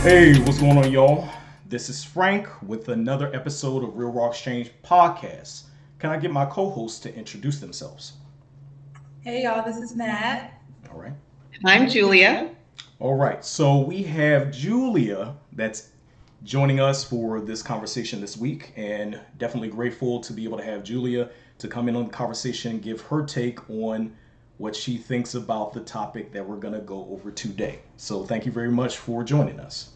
Hey, what's going on, y'all? This is Frank with another episode of RRX Podcast. Can I get my co-hosts to introduce themselves? Hey y'all, this is Matt. All right. I'm Julia. All right. So we have Julia that's joining us for this conversation this week, and definitely grateful to be able to have Julia to come in on the conversation, give her take on what she thinks about the topic that we're going to go over today. So thank you very much for joining us.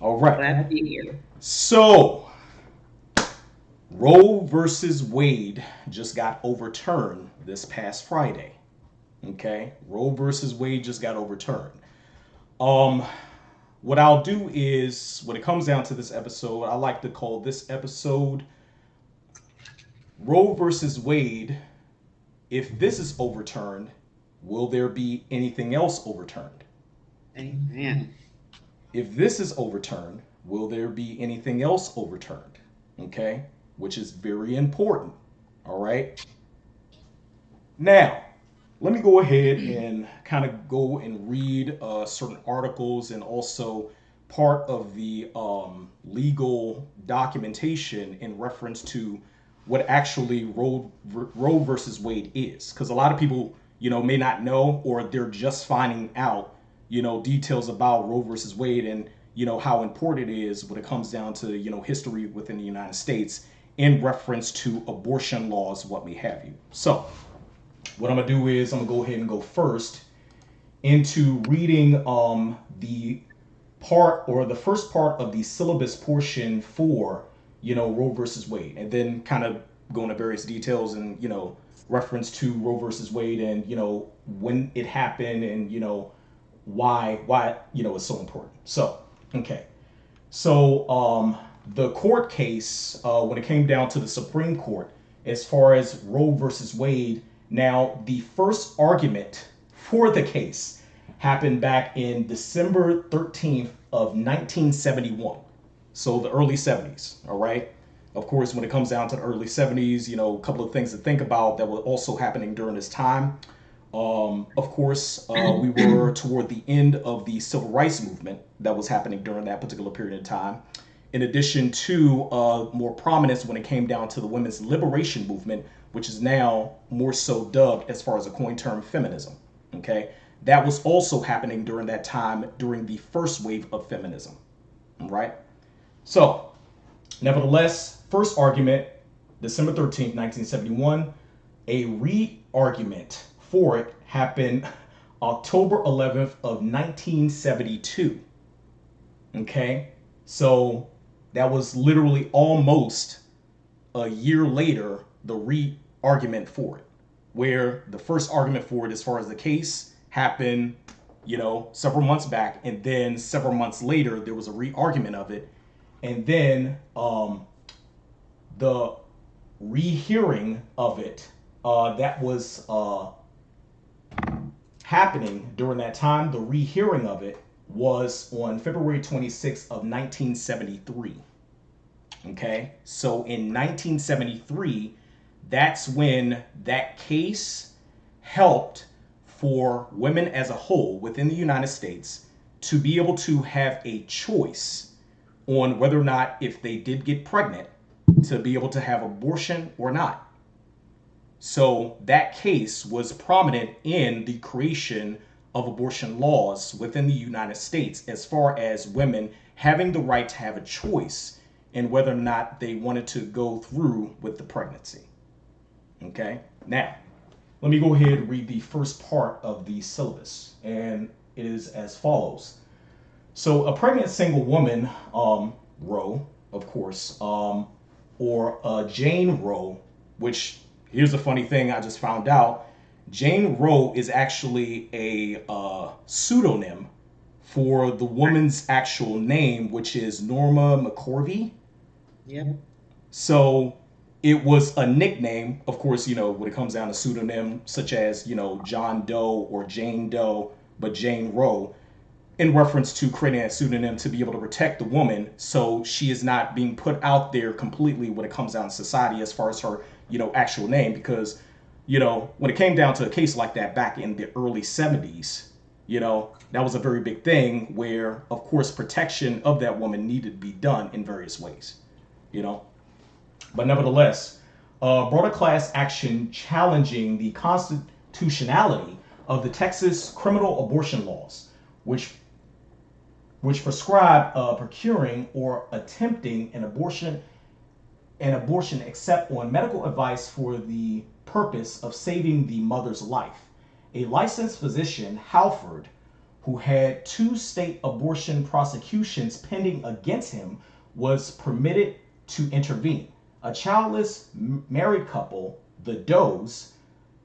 All right. Glad to be here. So, Roe versus Wade just got overturned this past Friday. Okay, Roe versus Wade just got overturned. What I'll do is, when it comes down to this episode, I like to call this episode Roe versus Wade. If this is overturned, will there be anything else overturned? Amen. If this is overturned, will there be anything else overturned? Okay, which is very important. All right. Now, let me go ahead and kind of go and read certain articles and also part of the legal documentation in reference to what actually Roe versus Wade is, because a lot of people, may not know, or they're just finding out, details about Roe versus Wade, and how important it is when it comes down to history within the United States in reference to abortion laws, what we have you. So what I'm gonna do is I'm gonna go ahead and go first into reading the part, or the first part of the syllabus portion for Roe versus Wade, and then kind of go into various details and reference to Roe versus Wade, and when it happened, and why it's so important. So okay, so the court case, when it came down to the Supreme Court as far as Roe versus Wade, now the first argument for the case happened back in December 13th of 1971. So the early 70s, all right? Of course, when it comes down to the early 70s, a couple of things to think about that were also happening during this time. Of course, we were toward the end of the civil rights movement that was happening during that particular period of time. In addition to more prominence when it came down to the women's liberation movement, which is now more so dubbed, as far as a coin term, feminism. Okay, that was also happening during that time, during the first wave of feminism. All right. So, nevertheless, first argument, December 13th, 1971. A re-argument for it happened October 11th of 1972. Okay, so that was literally almost a year later, the re-argument for it, where the first argument for it, as far as the case, happened, several months back, and then several months later, there was a re-argument of it, and then the rehearing of it that was happening during that time. The rehearing of it was on February 26th of 1973. Okay, so in 1973, that's when that case helped for women as a whole within the United States to be able to have a choice on whether or not, if they did get pregnant, to be able to have abortion or not. So that case was prominent in the creation of abortion laws within the United States, as far as women having the right to have a choice in whether or not they wanted to go through with the pregnancy. Okay, now let me go ahead and read the first part of the syllabus, and it is as follows. So a pregnant single woman, Roe, of course, or Jane Roe, which, here's a funny thing I just found out. Jane Roe is actually a pseudonym for the woman's actual name, which is Norma McCorvey. Yep. So it was a nickname, of course, when it comes down to pseudonym, such as, John Doe or Jane Doe, but Jane Roe, in reference to creating a pseudonym to be able to protect the woman, so she is not being put out there completely when it comes down to society as far as her, actual name. Because, when it came down to a case like that back in the early 70s, That was a very big thing where, of course, protection of that woman needed to be done in various ways, you know. But nevertheless, brought a class action challenging the constitutionality of the Texas criminal abortion laws, which prescribe procuring or attempting an abortion except on medical advice for the purpose of saving the mother's life. A licensed physician, Halford, who had 2 state abortion prosecutions pending against him, was permitted to intervene. A childless married couple, the Does,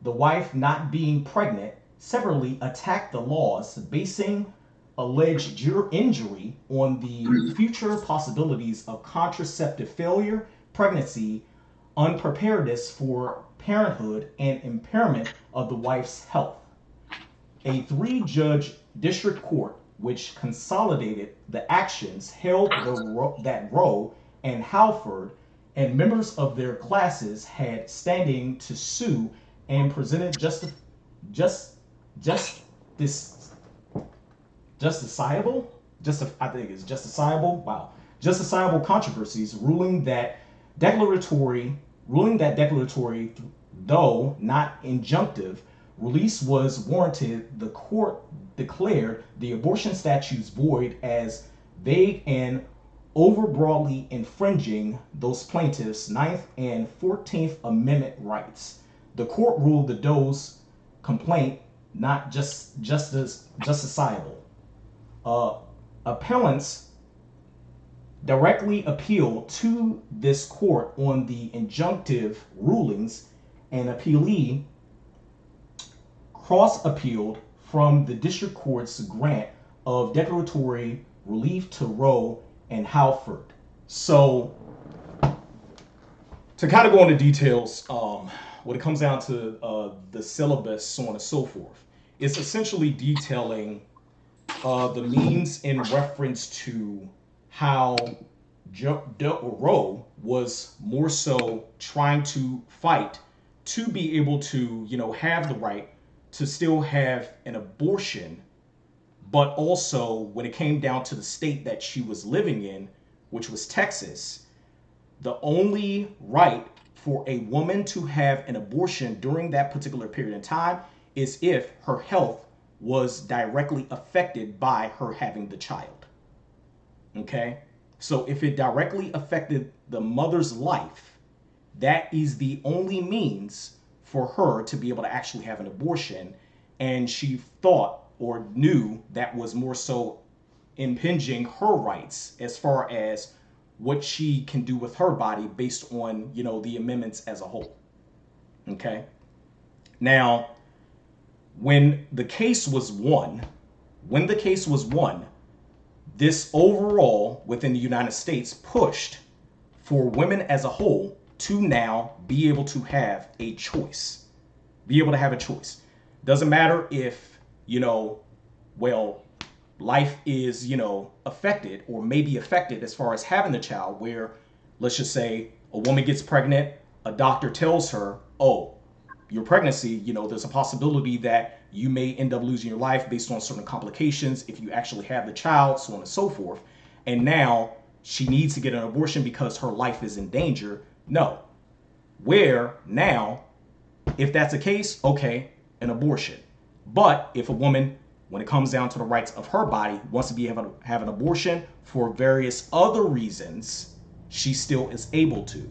the wife not being pregnant, separately attacked the laws, basing alleged injury on the future possibilities of contraceptive failure, pregnancy, unpreparedness for parenthood, and impairment of the wife's health. A 3-judge district court, which consolidated the actions, held that Roe and Halford and members of their classes had standing to sue and presented justifiable controversies, ruling that declaratory, though not injunctive, release was warranted. The court declared the abortion statutes void as vague and overbroadly infringing those plaintiffs' Ninth and 14th Amendment rights. The court ruled the Doe's complaint not justifiable. Appellants directly appealed to this court on the injunctive rulings, and appealee cross-appealed from the district court's grant of declaratory relief to Roe and Halford. So, to kind of go into details, when it comes down to the syllabus, so on and so forth, it's essentially detailing the means in reference to how Roe was more so trying to fight to be able to, have the right to still have an abortion, but also when it came down to the state that she was living in, which was Texas, the only right for a woman to have an abortion during that particular period of time is if her health was directly affected by her having the child. Okay? So if it directly affected the mother's life, that is the only means for her to be able to actually have an abortion. And she thought or knew that was more so impinging her rights as far as what she can do with her body based on, the amendments as a whole. Okay? Now, when the case was won, this overall within the United States pushed for women as a whole to now be able to have a choice. Doesn't matter if, life is, affected or may be affected as far as having the child, where let's just say a woman gets pregnant, a doctor tells her, oh, your pregnancy, there's a possibility that you may end up losing your life based on certain complications if you actually have the child, so on and so forth. And now she needs to get an abortion because her life is in danger. No. Where now, if that's the case, okay, an abortion. But if a woman, when it comes down to the rights of her body, wants to be able to have an abortion for various other reasons, she still is able to.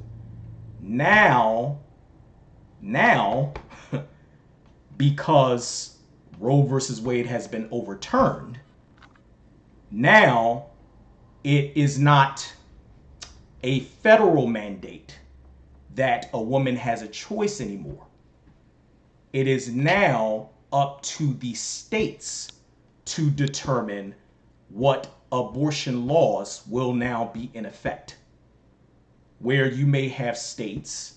Now, because Roe versus Wade has been overturned, now it is not a federal mandate that a woman has a choice anymore. It is now up to the states to determine what abortion laws will now be in effect. Where you may have states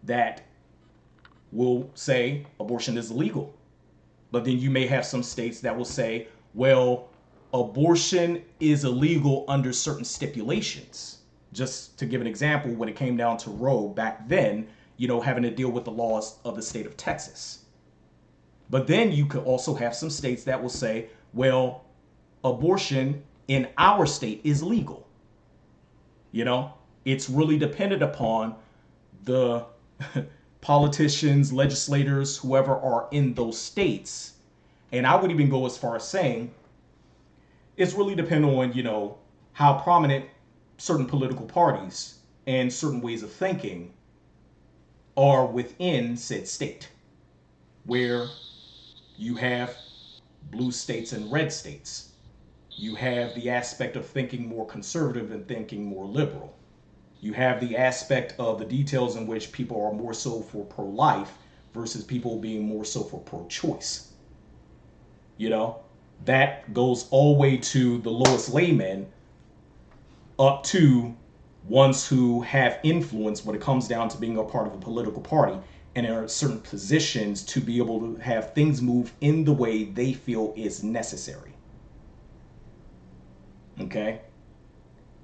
that will say abortion is illegal. But then you may have some states that will say, well, abortion is illegal under certain stipulations. Just to give an example, when it came down to Roe back then, having to deal with the laws of the state of Texas. But then you could also have some states that will say, well, abortion in our state is legal. You know, it's really dependent upon the politicians, legislators, whoever are in those states. And I would even go as far as saying it's really dependent on, how prominent certain political parties and certain ways of thinking are within said state, where you have blue states and red states. You have the aspect of thinking more conservative and thinking more liberal. You have the aspect of the details in which people are more so for pro-life versus people being more so for pro-choice. That goes all the way to the lowest laymen up to ones who have influence when it comes down to being a part of a political party and are in certain positions to be able to have things move in the way they feel is necessary. Okay?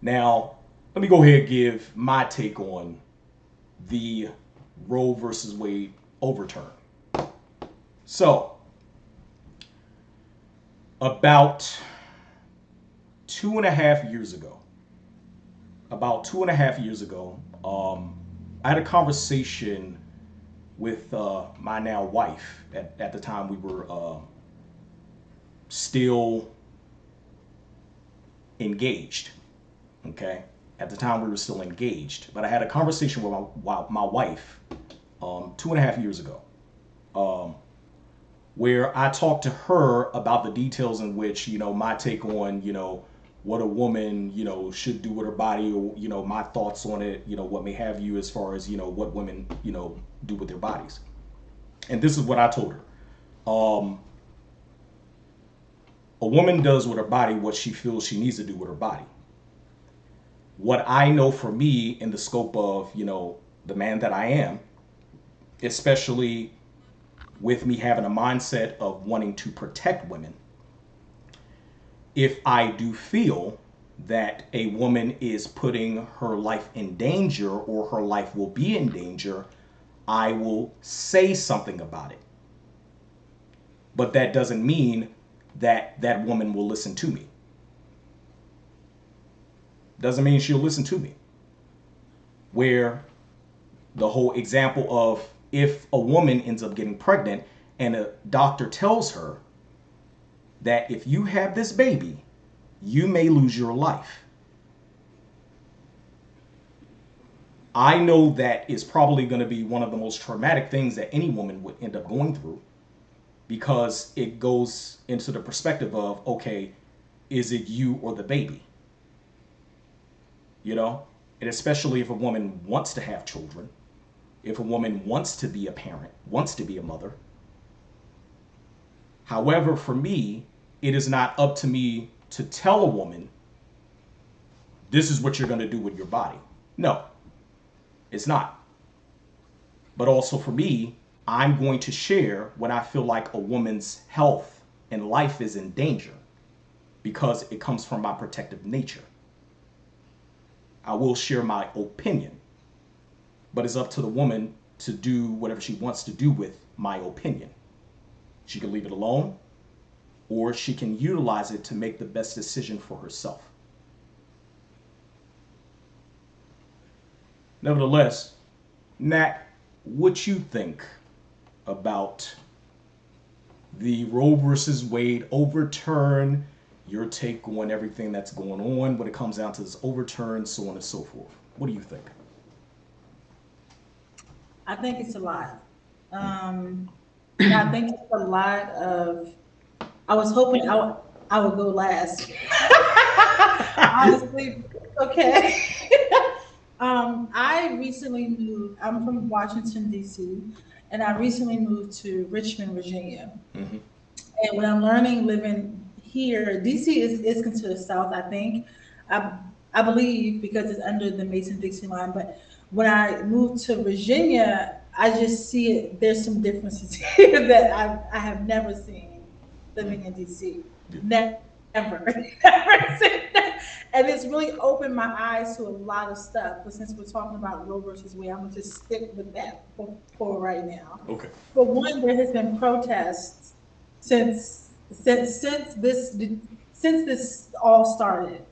Now, let me go ahead and give my take on the Roe versus Wade overturn. So, about 2.5 years ago, I had a conversation with my now wife. At the time, we were still engaged. Okay? At the time, we were still engaged. But I had a conversation with my wife 2.5 years ago, where I talked to her about the details in which, my take on, what a woman, should do with her body, or, my thoughts on it, what may have you as far as, what women, do with their bodies. And this is what I told her. A woman does with her body what she feels she needs to do with her body. What I know for me in the scope of, the man that I am, especially with me having a mindset of wanting to protect women, if I do feel that a woman is putting her life in danger or her life will be in danger, I will say something about it. But that doesn't mean that that woman will listen to me. Doesn't mean she'll listen to me. Where the whole example of if a woman ends up getting pregnant and a doctor tells her that if you have this baby, you may lose your life. I know that is probably going to be one of the most traumatic things that any woman would end up going through, because it goes into the perspective of, okay, is it you or the baby? And especially if a woman wants to have children, if a woman wants to be a parent, wants to be a mother. However, for me, it is not up to me to tell a woman, this is what you're going to do with your body. No, it's not. But also for me, I'm going to share when I feel like a woman's health and life is in danger, because it comes from my protective nature. I will share my opinion, but it's up to the woman to do whatever she wants to do with my opinion. She can leave it alone, or she can utilize it to make the best decision for herself. Nevertheless, Nat, what you think about the Roe versus Wade overturn, your take on everything that's going on when it comes down to this overturn, so on and so forth. What do you think? I think it's a lot. I think it's a lot of. I was hoping I would go last. Honestly, okay. I recently moved. I'm from Washington D.C., and I recently moved to Richmond, Virginia. Mm-hmm. And what I'm learning living here, DC is considered South, I think. I, I believe because it's under the Mason-Dixie line. But when I moved to Virginia, I just see it. There's some differences here that I have never seen living in DC. Yeah. Never. ever. Never said that. And it's really opened my eyes to a lot of stuff. But since we're talking about Roe versus Wade, I'm gonna just stick with that for right now. Okay. For one, there has been protests since since this all started,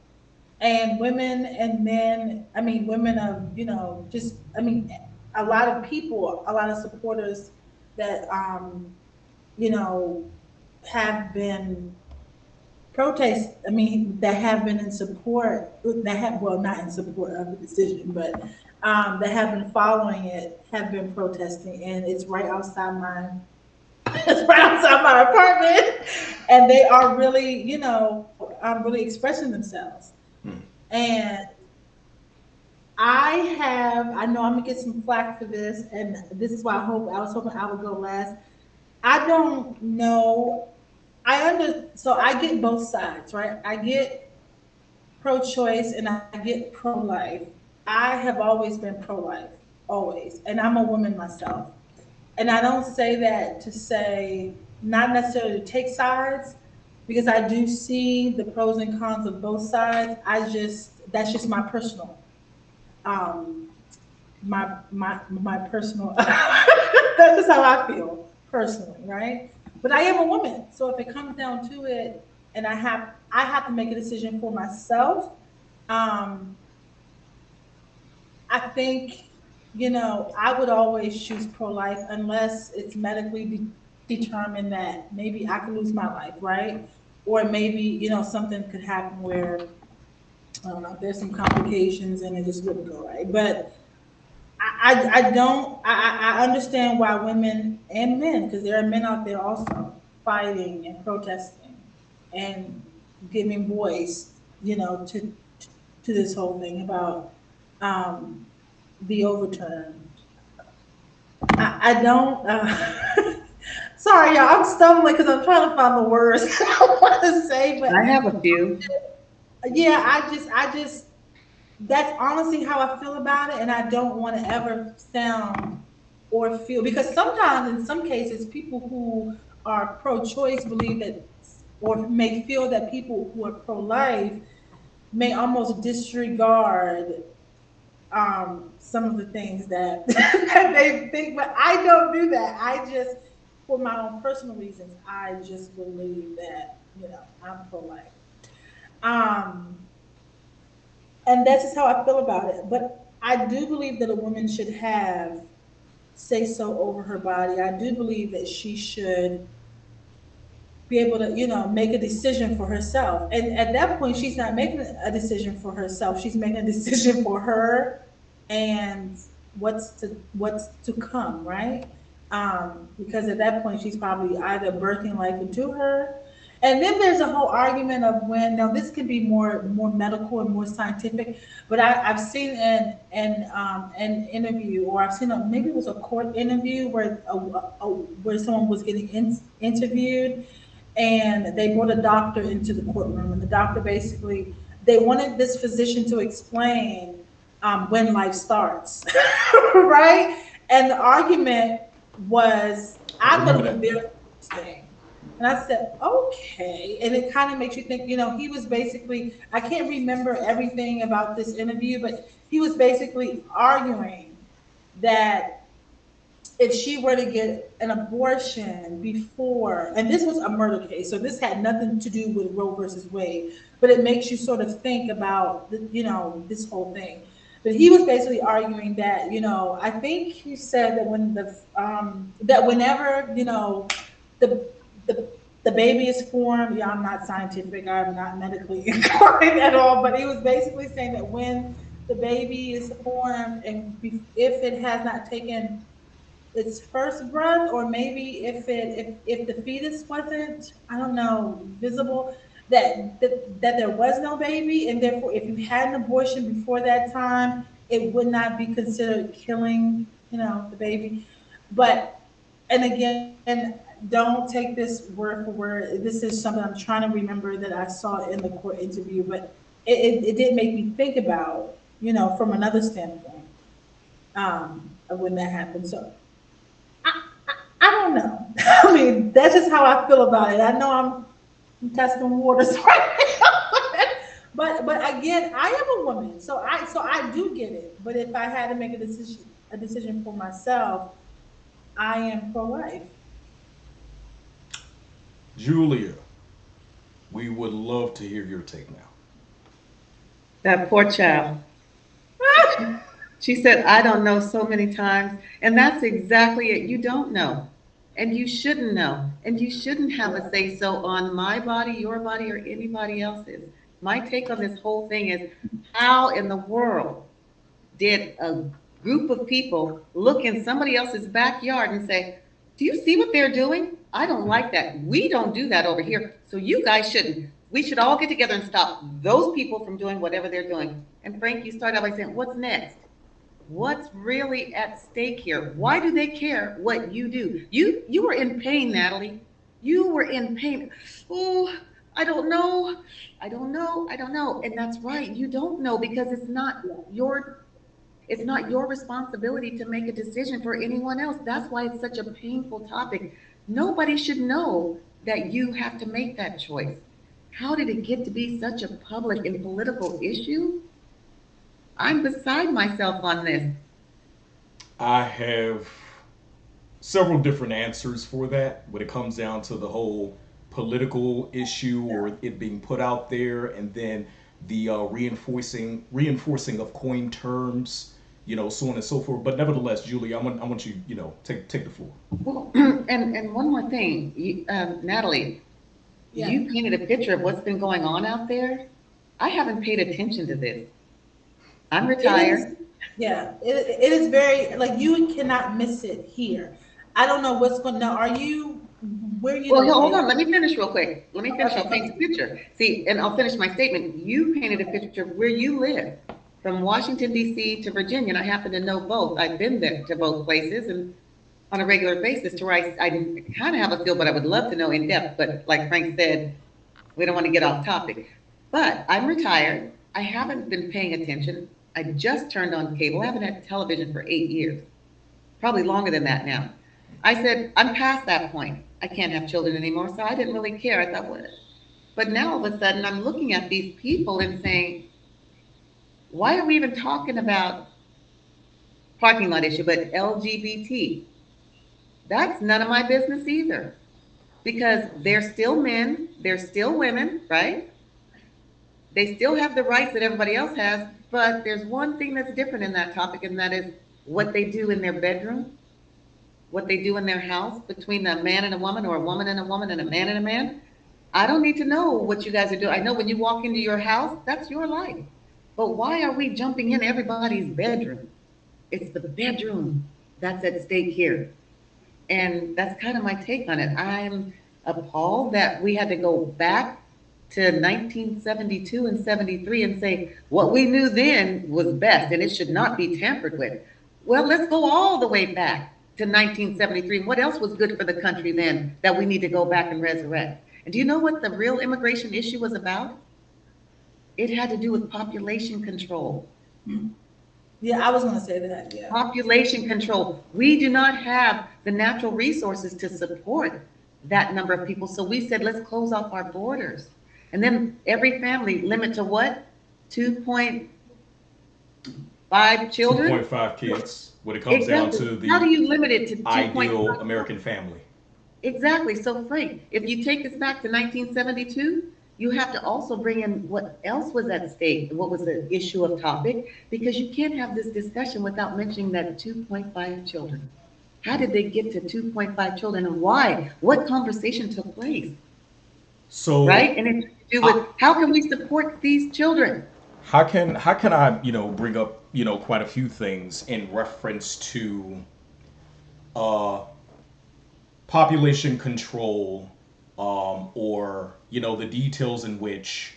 and women and men. I mean, women of just a lot of people, a lot of supporters that you know have been protests, that have been in support, that have, well, not in support of the decision, but that have been following it, have been protesting, and it's right outside my, it's right outside my apartment, and they are really, really expressing themselves. Hmm. And I know I'm gonna get some flack for this, and this is why I was hoping I would go last. I don't know. So I get both sides, right? I get pro-choice and I get pro-life. I have always been pro-life, always, and I'm a woman myself. And I don't say that to say not necessarily to take sides, because I do see the pros and cons of both sides. That's just my personal, um, my personal. That's just how I feel personally, right? But I am a woman, so if it comes down to it, and I have to make a decision for myself. Um, I think, I would always choose pro-life unless it's medically determined that maybe I could lose my life, right? Or maybe, something could happen where, I don't know, there's some complications and it just wouldn't go right. But I don't, I understand why women and men, because there are men out there also fighting and protesting and giving voice, to this whole thing about um, the overturn. I don't. Sorry, y'all. I'm stumbling because I'm trying to find the words I want to say, but I have a few. yeah, I just. That's honestly how I feel about it, and I don't want to ever sound or feel, because sometimes, in some cases, people who are pro-choice believe that, or may feel that people who are pro-life may almost disregard some of the things that, that they think, but I don't do that. I just, for my own personal reasons, I just believe that, I'm pro-life. Um, and that's just how I feel about it. But I do believe that a woman should have say so over her body. I do believe that she should be able to, make a decision for herself. And at that point, she's not making a decision for herself. She's making a decision for her and what's to come, right? Because at that point, she's probably either birthing life into her. And then there's a whole argument of when. Now this could be more medical and more scientific, but I've seen an interview, or I've seen maybe it was a court interview where where someone was getting interviewed, and they brought a doctor into the courtroom, and the doctor basically, they wanted this physician to explain when life starts, right? And the argument was, I I thought remember it was that. very interesting. And I said, okay. And it kind of makes you think, he was basically, I can't remember everything about this interview, but he was basically arguing that if she were to get an abortion before, and this was a murder case, so this had nothing to do with Roe versus Wade, but it makes you sort of think about, this whole thing. But he was basically arguing that, I think he said that that whenever, the, the, the baby is formed, yeah, I'm not scientific, I'm not medically inclined at all, but he was basically saying that when the baby is formed, and if it has not taken its first breath, or maybe if the fetus wasn't, I don't know, visible, that there was no baby, and therefore if you had an abortion before that time, it would not be considered killing, the baby. But, and again, don't take this word for word. This is something I'm trying to remember that I saw in the court interview, but it did make me think about, from another standpoint, of when that happened. So I don't know. I mean, that's just how I feel about it. I know I'm testing waters right now. But again, I am a woman, so I do get it. But if I had to make a decision for myself, I am pro-life. Julia, we would love to hear your take now. That poor child. She said, I don't know so many times. And that's exactly it. You don't know. And you shouldn't know. And you shouldn't have a say so on my body, your body, or anybody else's. My take on this whole thing is how in the world did a group of people look in somebody else's backyard and say, do you see what they're doing? I don't like that. We don't do that over here. So you guys shouldn't. We should all get together and stop those people from doing whatever they're doing. And Frank, you started out by saying, what's next? What's really at stake here? Why do they care what you do? You were in pain, Natalie. You were in pain. Oh, I don't know. I don't know. I don't know. And that's right. You don't know because it's not your responsibility to make a decision for anyone else. That's why it's such a painful topic. Nobody should know that you have to make that choice. How did it get to be such a public and political issue? I'm beside myself on this. I have several different answers for that when it comes down to the whole political issue or it being put out there, and then the reinforcing of coined terms, so on and so forth. But nevertheless, Julie, I want you, take the floor. Well, and one more thing, Natalie, Yeah. you painted a picture of what's been going on out there. I haven't paid attention to this. I'm It is, retired. yeah, it is very like you cannot miss it here. I don't know what's going now. Are you where are you Well, hold on. located? Let me finish real quick. Let me finish. Okay, I'll go paint ahead. the picture. See, and I'll finish my statement. You painted a picture of where you live, from Washington D.C. to Virginia, and I happen to know both. I've been there to both places, and on a regular basis, to where I kind of have a feel, but I would love to know in depth. But like Frank said, we don't want to get off topic. But I'm retired. I haven't been paying attention. I just turned on cable. I haven't had television for 8 years, probably longer than that now. I said, I'm past that point. I can't have children anymore, so I didn't really care. I thought, what? But now all of a sudden, I'm looking at these people and saying, why are we even talking about parking lot issue, but LGBT? That's none of my business either, because they're still men, they're still women, right? They still have the rights that everybody else has, but there's one thing that's different in that topic, and that is what they do in their bedroom, what they do in their house between a man and a woman, or a woman and a woman, and a man and a man. I don't need to know what you guys are doing. I know when you walk into your house, that's your life. But why are we jumping in everybody's bedroom? It's the bedroom that's at stake here. And that's kind of my take on it. I'm appalled that we had to go back to 1972 and 73 and say what we knew then was best and it should not be tampered with. Well, let's go all the way back to 1973. And what else was good for the country then that we need to go back and resurrect? And do you know what the real immigration issue was about? It had to do with population control. Yeah, I was going to say that. Yeah. Population control. We do not have the natural resources to support that number of people. So we said, let's close off our borders. And then every family limit to what? 2.5 children? 2.5 kids when it comes down to Exactly. How do the you limit it to ideal 2.5? American family. Exactly. So Frank, if you take this back to 1972, you have to also bring in what else was at stake, what was the issue of topic, because you can't have this discussion without mentioning that 2.5 children. How did they get to 2.5 children and why? What conversation took place, So right? And it's to do I, with how can we support these children? how can I bring up quite a few things in reference to uh population control, or the details in which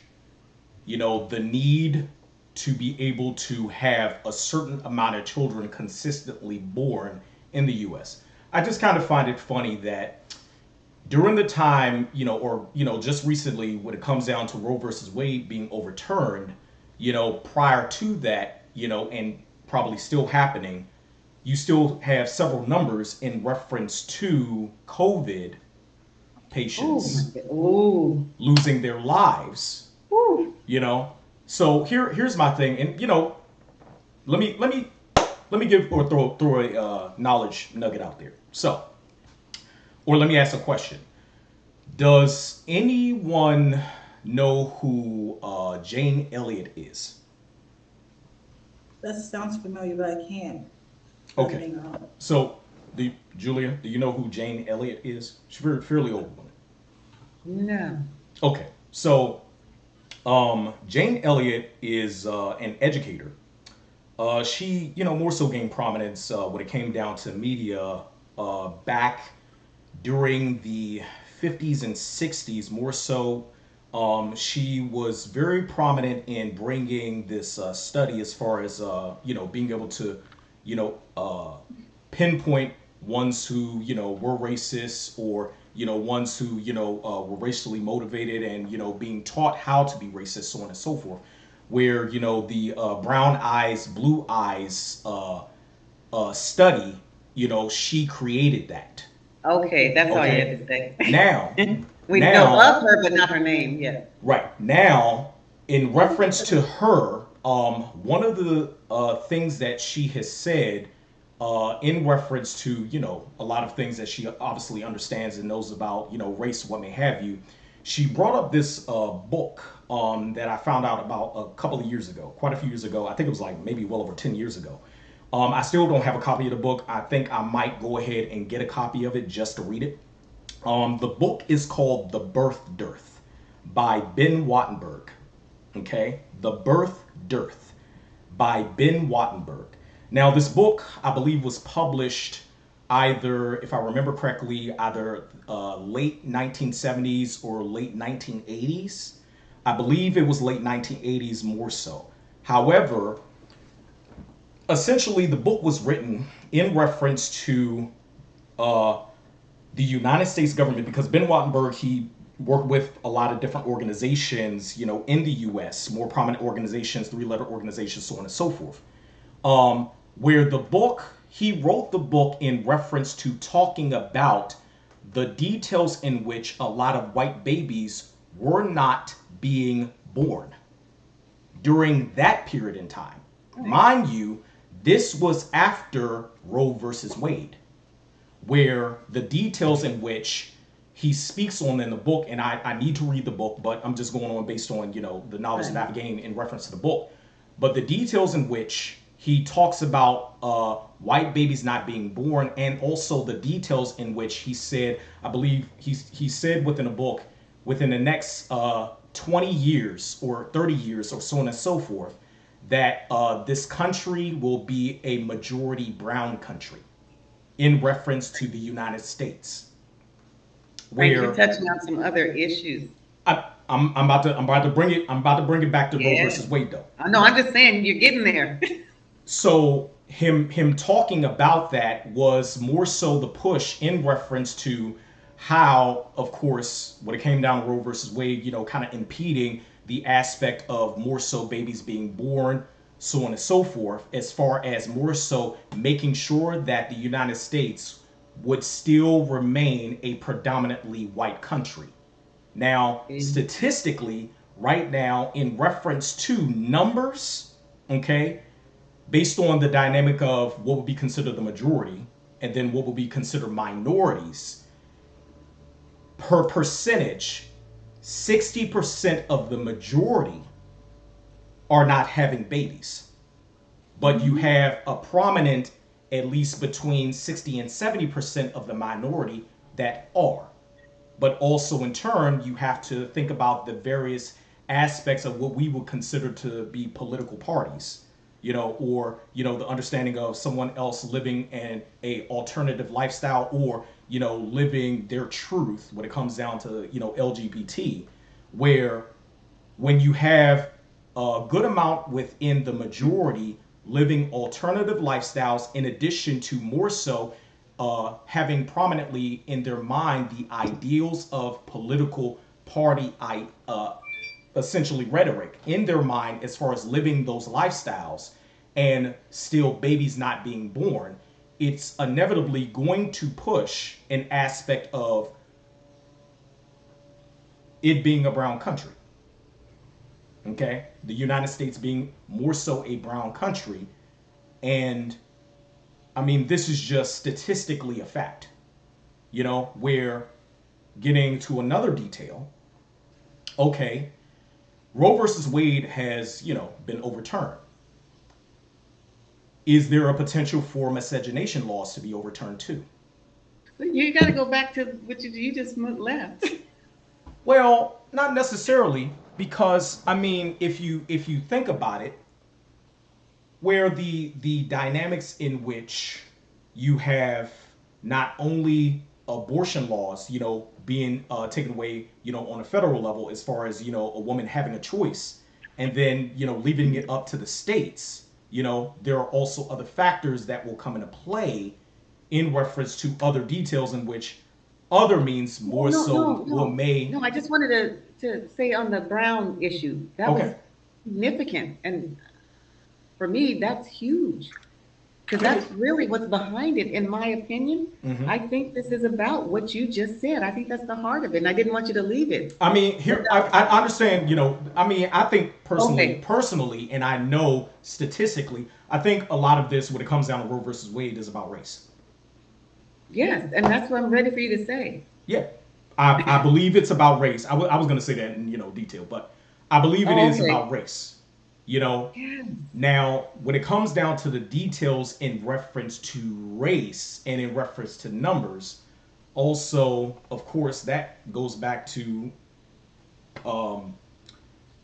the need to be able to have a certain amount of children consistently born in the US. I just kind of find it funny that during the time, or just recently when it comes down to Roe versus Wade being overturned, prior to that, and probably still happening, you still have several numbers in reference to COVID Oh my Mm. patients God. Ooh. losing their lives, Ooh. you know. So here's my thing, and let me give or throw a knowledge nugget out there. So, or let me ask a question: does anyone know who Jane Elliott is? That sounds familiar, but I can't really Okay, hang on. so Julia, do you know who Jane Elliott is? She's a fairly old woman. No. Okay, so Jane Elliott is an educator. She, more so gained prominence when it came down to media back during the 50s and 60s, more so. She was very prominent in bringing this study as far as, being able to, you know, uh, pinpoint ones who, were racist or, ones who, were racially motivated and, being taught how to be racist, so on and so forth. Where, the brown eyes, blue eyes study, she created that. Okay, that's all you Okay. had to say. Now, We know now, of her, but not her name. Yeah. right now, in reference to her, one of the things that she has said, in reference to a lot of things that she obviously understands and knows about race, what may have you, she brought up this book that I found out about a couple of years ago, quite a few years ago. I think it was like maybe well over 10 years ago. I still don't have a copy of the book. I think I might go ahead and get a copy of it just to read it. The book is called The Birth Dearth by Ben Wattenberg. Okay? The Birth Dearth by Ben Wattenberg. Now, this book, I believe, was published either, if I remember correctly, either late 1970s or late 1980s. I believe it was late 1980s more so. However, essentially, the book was written in reference to uh, the United States government, because Ben Wattenberg, he worked with a lot of different organizations, in the U.S., more prominent organizations, three-letter organizations, so on and so forth. Where the book, he wrote the book in reference to talking about the details in which a lot of white babies were not being born during that period in time. Mind you, this was after Roe versus Wade, where the details in which he speaks on in the book, and I need to read the book, but I'm just going on based on, the knowledge that I've gained in reference to the book. But the details in which he talks about white babies not being born, and also the details in which he said, I believe he said within a book, within the next 20 years or 30 years or so on and so forth, that this country will be a majority brown country in reference to the United States, Frank, you're where touching on some other issues. I'm about to bring it back to Roe Yeah. versus Wade though. I know. I'm just saying you're getting there. So him talking about that was more so the push in reference to how, of course, when it came down to Roe versus Wade, kind of impeding the aspect of more so babies being born, so on and so forth, as far as more so making sure that the United States would still remain a predominantly white country. Now, statistically, right now, in reference to numbers, okay, based on the dynamic of what would be considered the majority and then what would be considered minorities, per percentage, 60% of the majority are not having babies. But you have a prominent, at least between 60 and 70% of the minority that are. But also, in turn, you have to think about the various aspects of what we would consider to be political parties, or the understanding of someone else living in a alternative lifestyle, or living their truth when it comes down to LGBT, where when you have a good amount within the majority living alternative lifestyles, in addition to more so having prominently in their mind the ideals of political party, essentially rhetoric in their mind as far as living those lifestyles, and still babies not being born, it's inevitably going to push an aspect of it being a brown country. Okay, the United States being more so a brown country, and I mean this is just statistically a fact. Where getting to another detail. Okay, Roe versus Wade has been overturned. Is there a potential for miscegenation laws to be overturned too? You got to go back to what you just left. Well, not necessarily, because I mean, if you think about it, where the dynamics in which you have not only abortion laws, being taken away, on a federal level, as far as a woman having a choice, and then leaving it up to the states. There are also other factors that will come into play in reference to other details in which other means more may. No, I just wanted to say on the Brown issue, that was Okay. significant. And for me, that's huge. Because that's really what's behind it, in my opinion. Mhm. I think this is about what you just said. I think that's the heart of it. And I didn't want you to leave it. I mean, here I understand. I mean, I think Okay. personally, and I know statistically, I think a lot of this, when it comes down to Roe versus Wade, is about race. Yes, and that's what I'm ready for you to say. Yeah, I believe it's about race. I was going to say that in detail, but I believe it is Okay. about race. Yes. Now, when it comes down to the details in reference to race and in reference to numbers, also, of course, that goes back to um,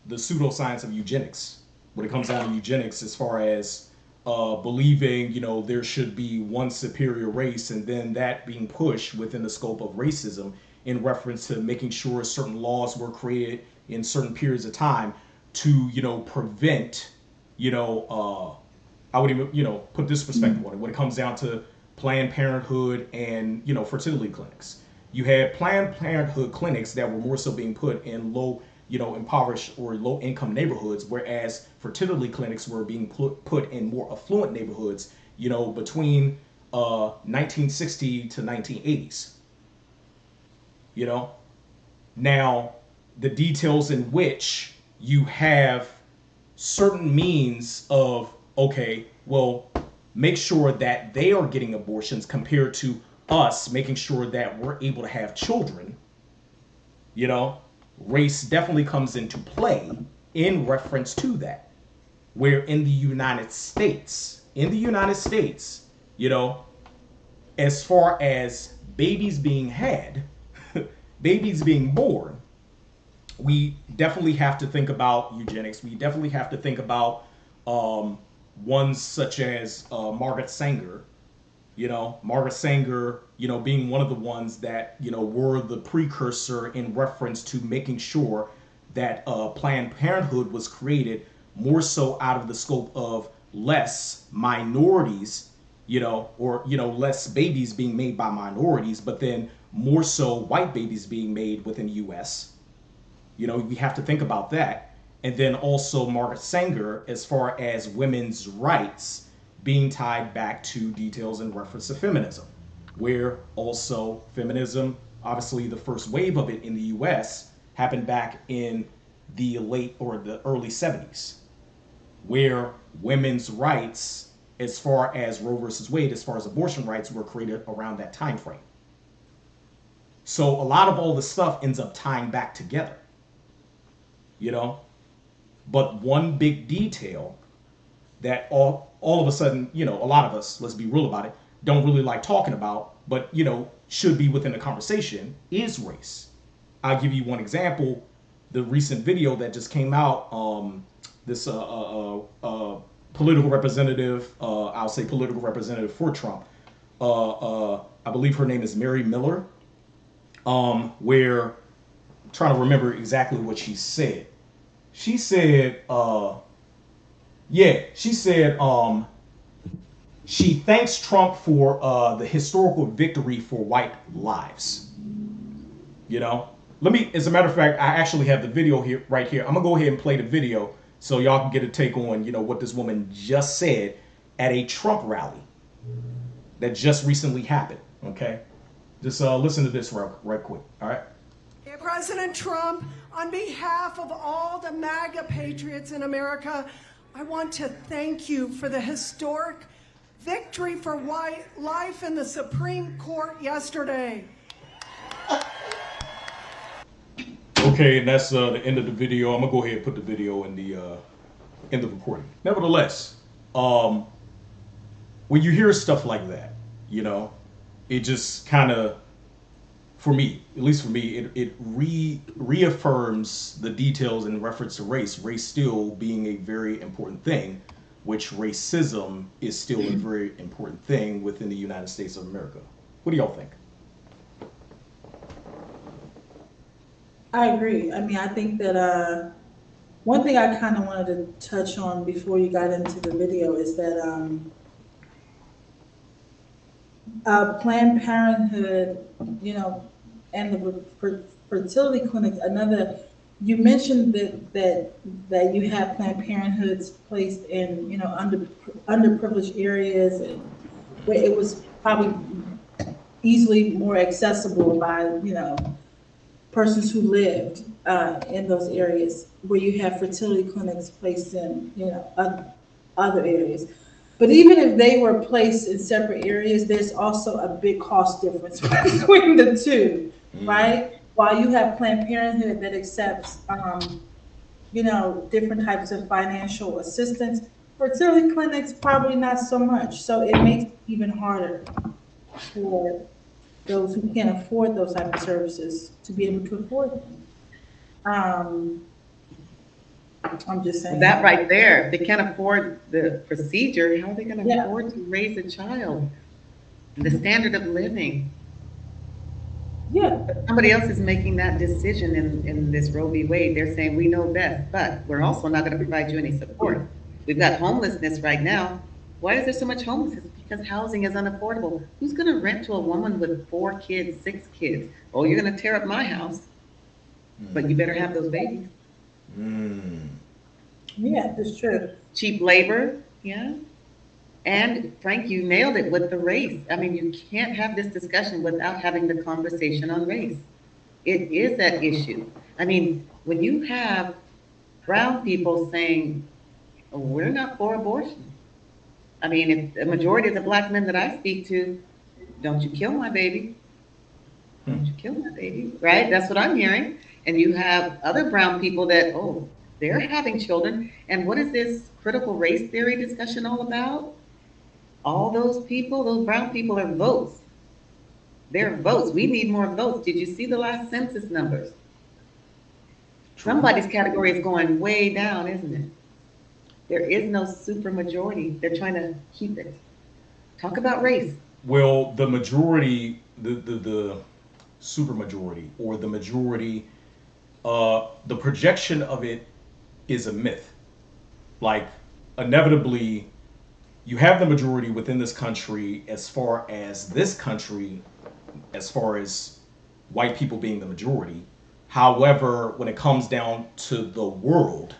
the pseudoscience of eugenics. When it comes down to eugenics, as far as believing, there should be one superior race, and then that being pushed within the scope of racism in reference to making sure certain laws were created in certain periods of time to, prevent, I would even, put this perspective on it. When it comes down to Planned Parenthood and, fertility clinics, you had Planned Parenthood clinics that were more so being put in low, impoverished or low income neighborhoods, whereas fertility clinics were being put in more affluent neighborhoods, between 1960 to 1980s. Now, the details in which you have certain means of, okay, well, make sure that they are getting abortions compared to us making sure that we're able to have children. Race definitely comes into play in reference to that. Where in the United States, as far as babies being had, babies being born, we definitely have to think about eugenics. We definitely have to think about ones such as Margaret Sanger. Margaret Sanger, being one of the ones that, were the precursor in reference to making sure that Planned Parenthood was created more so out of the scope of less minorities, or, less babies being made by minorities, but then more so white babies being made within the U.S. We have to think about that. And then also Margaret Sanger, as far as women's rights being tied back to details in reference to feminism, where also feminism, obviously the first wave of it in the US happened back in the late or the early 70s, where women's rights, as far as Roe versus Wade, as far as abortion rights, were created around that time frame. So a lot of all the stuff ends up tying back together, But one big detail that all of a sudden, a lot of us, let's be real about it, don't really like talking about, but, should be within the conversation, is race. I'll give you one example. The recent video that just came out, this political representative, I'll say political representative for Trump, I believe her name is Mary Miller, where I'm trying to remember exactly what she said. She said, she thanks Trump for the historical victory for white lives. Let me, as a matter of fact, I actually have the video here, right here. I'm gonna go ahead and play the video so y'all can get a take on, what this woman just said at a Trump rally that just recently happened. Okay, just listen to this right quick. All right. President Trump, on behalf of all the MAGA patriots in America, I want to thank you for the historic victory for white life in the Supreme Court yesterday. Okay, and that's the end of the video. I'm gonna go ahead and put the video in the recording. Nevertheless, when you hear stuff like that, you know, it just kind of, for me, at least for me, it reaffirms the details in reference to race still being a very important thing, which racism is still a very important thing within the United States of America. What do y'all think? I agree. I mean, I think that one thing I kind of wanted to touch on before you got into the video is that Planned Parenthood, you know, and the fertility clinics. You mentioned that you have Planned Parenthoods placed in, you know, underprivileged areas, and where it was probably easily more accessible by, you know, persons who lived in those areas, where you have fertility clinics placed in, you know, other areas. But even if they were placed in separate areas, there's also a big cost difference between the two, right? While you have Planned Parenthood that accepts, you know, different types of financial assistance, fertility clinics probably not so much. So it makes it even harder for those who can't afford those type of services to be able to afford them. I'm just saying. That right there, if they can't afford the procedure, how are they going to afford to raise a child? The standard of living. Yeah. But somebody else is making that decision in this Roe v. Wade. They're saying we know best, but we're also not going to provide you any support. We've got homelessness right now. Why is there so much homelessness? Because housing is unaffordable. Who's going to rent to a woman with 4 kids, 6 kids? Oh, you're going to tear up my house, but you better have those babies. Yeah, that's true. Cheap labor, yeah. And Frank, you nailed it with the race. I mean, you can't have this discussion without having the conversation on race. It is that issue. I mean, when you have brown people saying, oh, we're not for abortion. I mean, if the majority of the black men that I speak to, don't you kill my baby. Don't you kill my baby, right? That's what I'm hearing. And you have other brown people that, oh, they're having children. And what is this critical race theory discussion all about? All those people, those brown people are votes. They're votes. We need more votes. Did you see the last census numbers? Somebody's category is going way down, isn't it? There is no super majority. They're trying to keep it. Talk about race. Well, the majority, the super majority, or the majority, the projection of it is a myth. Like, inevitably, you have the majority within this country as far as white people being the majority. However, when it comes down to the world,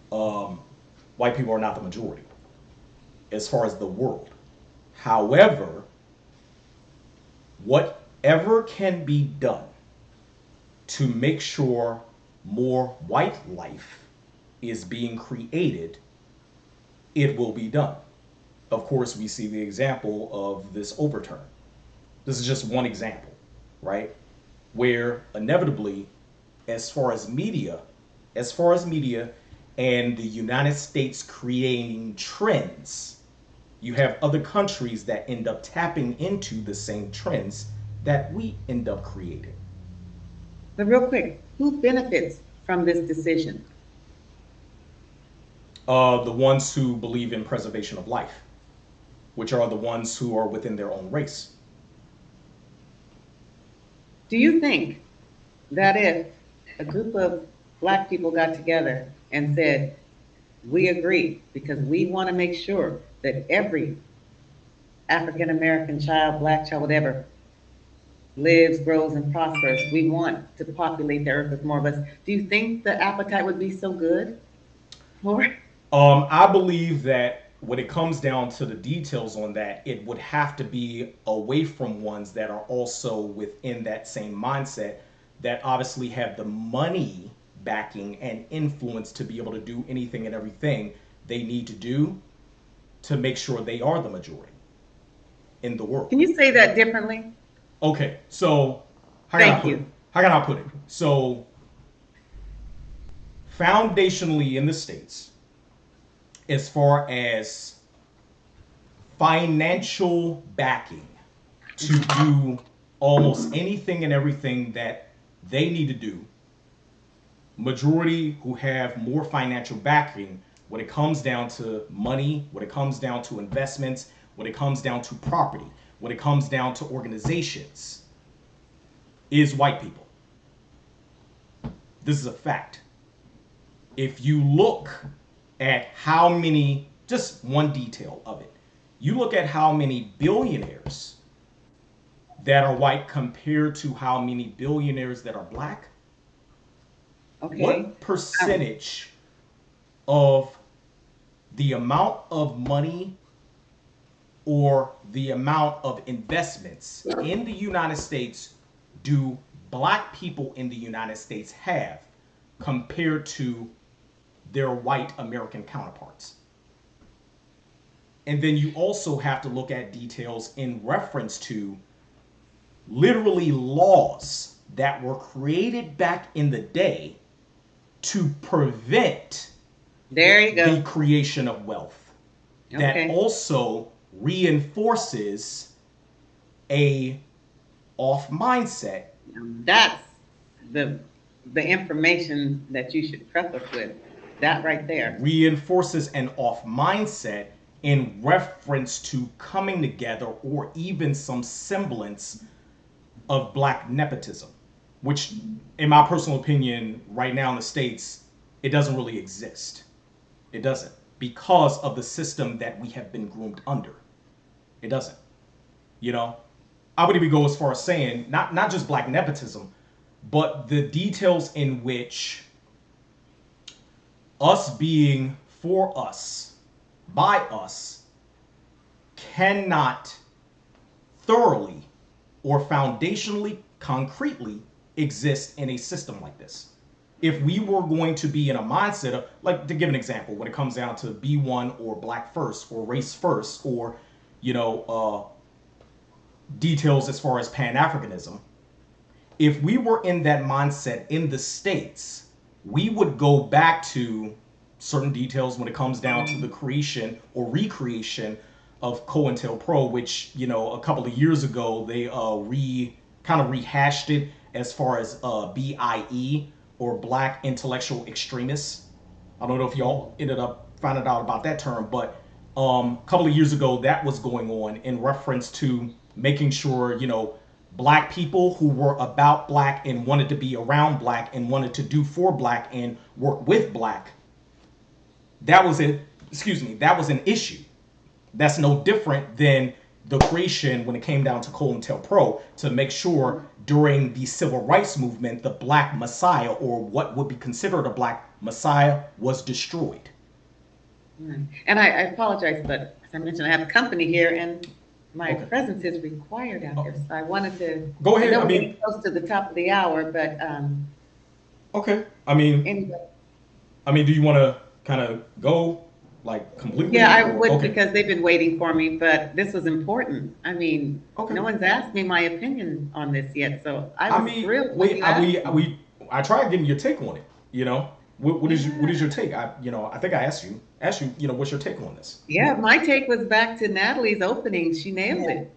white people are not the majority as far as the world. However, whatever can be done to make sure more white life is being created, it will be done. Of course, we see the example of this Overturn. This is just one example, right? Where inevitably, as far as media and the United States creating trends, you have other countries that end up tapping into the same trends that we end up creating. But real quick, who benefits from this decision? The ones who believe in preservation of life, which are the ones who are within their own race. Do you think that if a group of black people got together and said, we agree because we want to make sure that every African American child, black child, whatever, lives, grows, and prospers, we want to populate the earth with more of us, do you think the appetite would be so good? More? I believe that when it comes down to the details on that, it would have to be away from ones that are also within that same mindset, that obviously have the money backing and influence to be able to do anything and everything they need to do to make sure they are the majority in the world. Can you say that differently? Okay, so Thank you. how can I put it? So foundationally in the States, as far as financial backing to do almost anything and everything that they need to do, majority who have more financial backing when it comes down to money, when it comes down to investments, when it comes down to property, when it comes down to organizations, is white people. This is a fact. If you look at how many, just one detail of it, you look at how many billionaires that are white compared to how many billionaires that are black, Okay. what percentage of the amount of money or the amount of investments in the United States do black people in the United States have compared to their white American counterparts? And then you also have to look at details in reference to literally laws that were created back in the day to prevent There you the go. creation of wealth. That Okay. also reinforces a off mindset. That's the information that you should preface with. That right there. Reinforces an off mindset in reference to coming together or even some semblance of black nepotism, which in my personal opinion right now in the States, it doesn't really exist. It doesn't, because of the system that we have been groomed under. It doesn't. You know, I would even go as far as saying not just black nepotism, but the details in which us being for us, by us, cannot thoroughly or foundationally, concretely exist in a system like this. If we were going to be in a mindset of, like, to give an example, when it comes down to B1 or black first or race first or, details as far as Pan-Africanism, if we were in that mindset in the States, we would go back to certain details when it comes down to the creation or recreation of COINTELPRO, which, a couple of years ago, they kind of rehashed it as far as BIE, or Black Intellectual Extremists. I don't know if y'all ended up finding out about that term, but a couple of years ago, that was going on in reference to making sure, black people who were about black and wanted to be around black and wanted to do for black and work with black, that was an issue. That's no different than the creation when it came down to COINTELPRO to make sure during the civil rights movement, the black messiah, or what would be considered a black messiah, was destroyed. And I apologize, but as I mentioned, I have company here and my Okay. presence is required out here. So I wanted to Go ahead. I know we're getting close to the top of the hour, but Okay. anyway. Do you want to kind of go like completely? Yeah, I or- would okay. because they've been waiting for me, but this was important. I mean, Okay. no one's asked me my opinion on this yet, so I was thrilled when wait, you asked me. I tried getting your take on it. What is your take? I think I asked you, what's your take on this? Yeah, my take was back to Natalie's opening. She nailed it.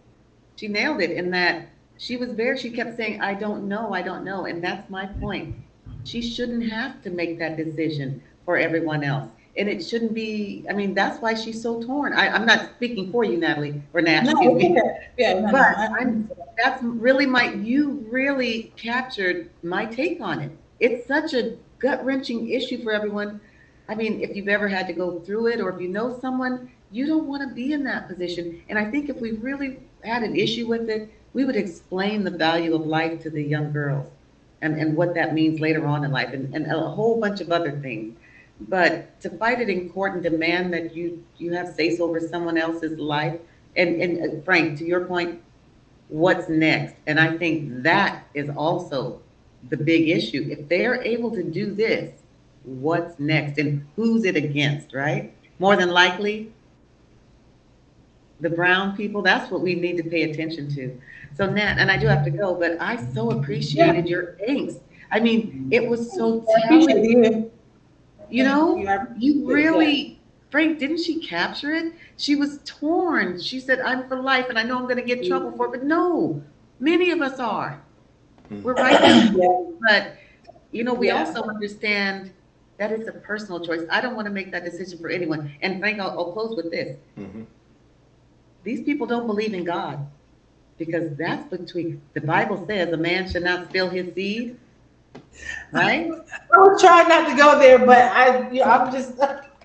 She nailed it in that she kept saying, I don't know. And that's my point. She shouldn't have to make that decision for everyone else. And it shouldn't be, that's why she's so torn. I'm not speaking for you, Natalie, or Nat, No, excuse me. okay. Yeah, no, But I- that's really you really captured my take on it. It's such a gut wrenching issue for everyone. If you've ever had to go through it or if you know someone, you don't want to be in that position. And I think if we really had an issue with it, we would explain the value of life to the young girls and what that means later on in life and a whole bunch of other things. But to fight it in court and demand that you have say so over someone else's life, and Frank, to your point, what's next? And I think that is also the big issue. If they're able to do this, what's next and who's it against, right? More than likely, the brown people, that's what we need to pay attention to. So Nat, and I do have to go, but I so Yeah, appreciated your angst. I mean, it was so I appreciate telling. you. You Thank you. know, I you appreciate it. Yeah. really, Frank, didn't she capture it? She was torn. She said, I'm for life and I know I'm going to get trouble for it. But no, many of us are. We're Mhm. right there. Yeah. But, we Yeah. also understand that it's a personal choice. I don't want to make that decision for anyone. And Frank, I'll close with this. Mhm. These people don't believe in God because that's between, the Bible says a man should not spill his seed, right? I was trying not to go there, but I'm just,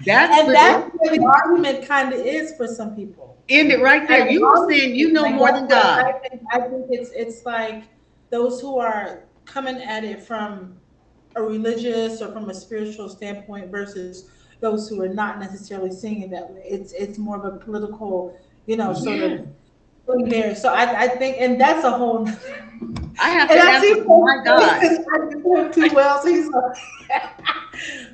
That's and the, that's where the argument kind of is for some people. end it right And there. You were saying you know like more that's than what God. I think it's like those who are coming at it from a religious or from a spiritual standpoint versus those who are not necessarily seeing it that way. It's more of a political, sort Yes. of thing there. So I think, and that's a whole. I have And to I see answer, my God. because I do him too well. So he's like,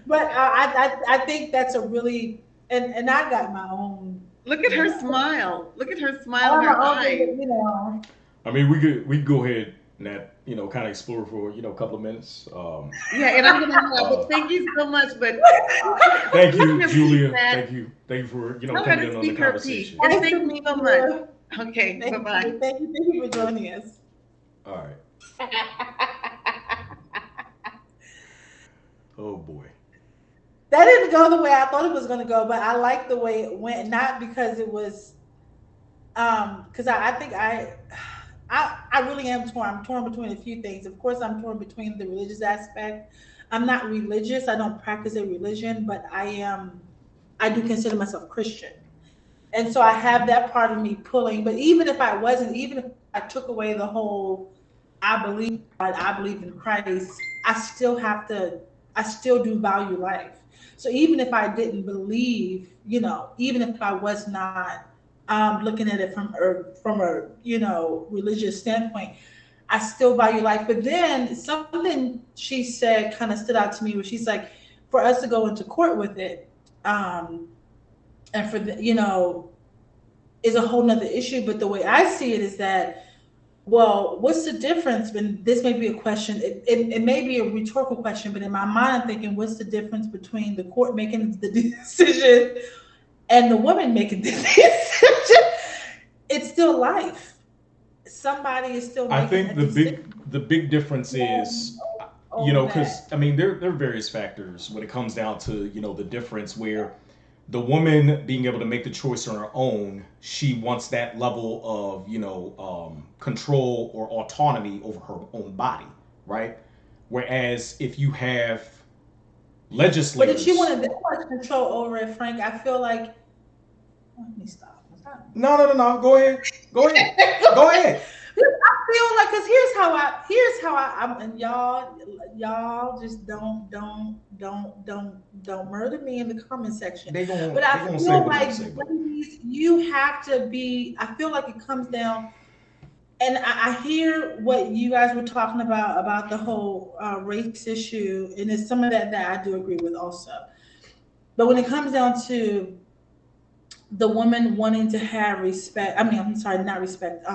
but I think that's a really, and I got my own. Look at her smile. Look at her I smile in got her my eyes. own. I mean, we could go ahead and that kind of explore for a couple of minutes. Yeah, and I'm gonna but thank you so much. But Thank let you, her Julia. speak, Matt. Thank you for Tell her coming to in on the speak her piece. conversation. And Nice to thank you meet so much. you. Okay, bye bye. Thank you for joining us. All right. Oh boy. That didn't go the way I thought it was going to go, but I like the way it went. Not because it was, because I think I really am torn. I'm torn between a few things. Of course, I'm torn between the religious aspect. I'm not religious. I don't practice a religion, but I am. I do consider myself Christian, and so I have that part of me pulling. But even if I wasn't, even if I took away the whole, I believe in God, I believe in Christ, I still have to. I still do value life. So even if I didn't believe, even if I was not looking at it from a religious standpoint, I still value life. But then something she said kind of stood out to me, where she's like, for us to go into court with it, um, and for is a whole nother issue. But the way I see it is that, well, what's the difference? And this may be a question. It may be a rhetorical question, but in my mind, I'm thinking, what's the difference between the court making the decision and the woman making the decision? It's still life. Somebody is still I making think a the decision big difference is, on because that. I mean there are various factors when it comes down to the difference where the woman being able to make the choice on her own, she wants that level of control or autonomy over her own body, right? Whereas if you have But if she legislators, wanted that much control over it, Frank, I feel like, let me stop. no, go ahead. I feel like, because I'm, and y'all just don't murder me in the comment section. But They I gonna say feel what they like, gonna say, but ladies, you have to be. I feel like it comes down, and I hear what you guys were talking about the whole race issue, and it's some of that I do agree with also. But when it comes down to the woman wanting to have respect, I mean, I'm sorry, not respect,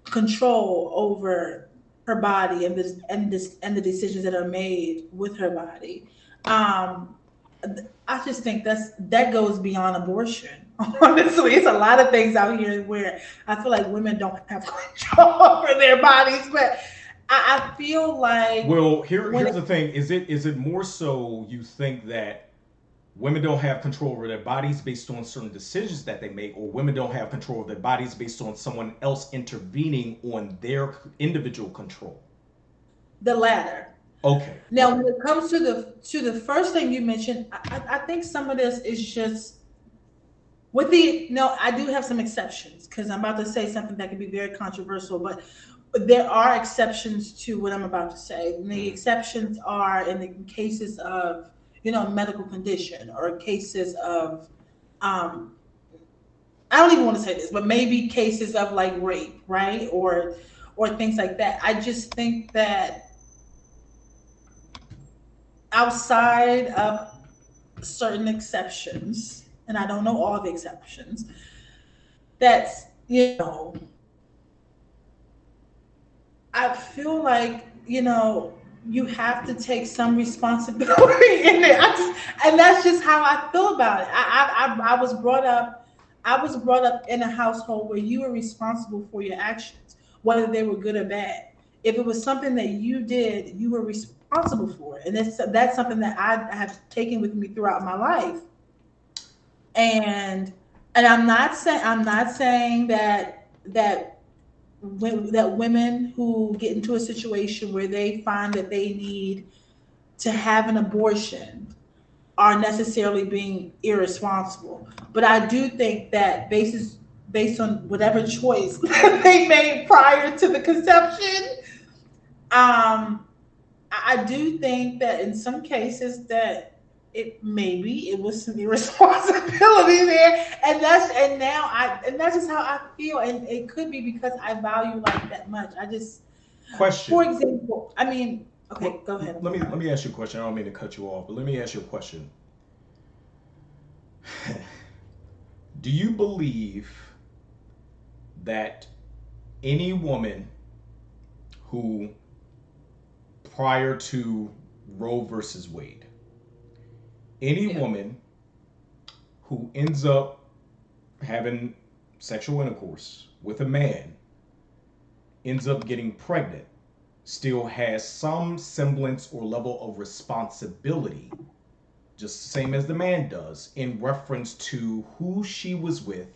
control over her body and the decisions that are made with her body. Um, I just think that goes beyond abortion. Honestly, it's a lot of things out here where I feel like women don't have control over their bodies, but I feel like well, when here's the thing: is it more so you think that women don't have control over their bodies based on certain decisions that they make, or women don't have control of their bodies based on someone else intervening on their individual control? the latter. Okay, Now, okay. when it comes to the first thing you mentioned, I think some of this is just with the no. I do have some exceptions because I'm about to say something that can be very controversial, but there are exceptions to what I'm about to say. And the Mhm. exceptions are in the cases of medical condition or cases of um, I don't even want to say this, but maybe cases of like rape, right, or things like that. I just think that outside of certain exceptions, and I don't know all the exceptions, that's, I feel like, you have to take some responsibility in it. And that's just how I feel about it. I was brought up in a household where you were responsible for your actions, whether they were good or bad. If it was something that you did, you were responsible for it, and that's something that I have taken with me throughout my life. And I'm not saying that women who get into a situation where they find that they need to have an abortion are necessarily being irresponsible. But I do think that based on whatever choice they made prior to the conception, I do think that in some cases that it was some irresponsibility there, and that's just how I feel, and it could be because I value life that much. For Question. example, I mean, okay, go ahead. Let me ask you a question. I don't mean to cut you off, but let me ask you a question. Do you believe that any woman who, prior to Roe versus Wade, any woman who ends up having sexual intercourse with a man, ends up getting pregnant, still has some semblance or level of responsibility, just the same as the man does, in reference to who she was with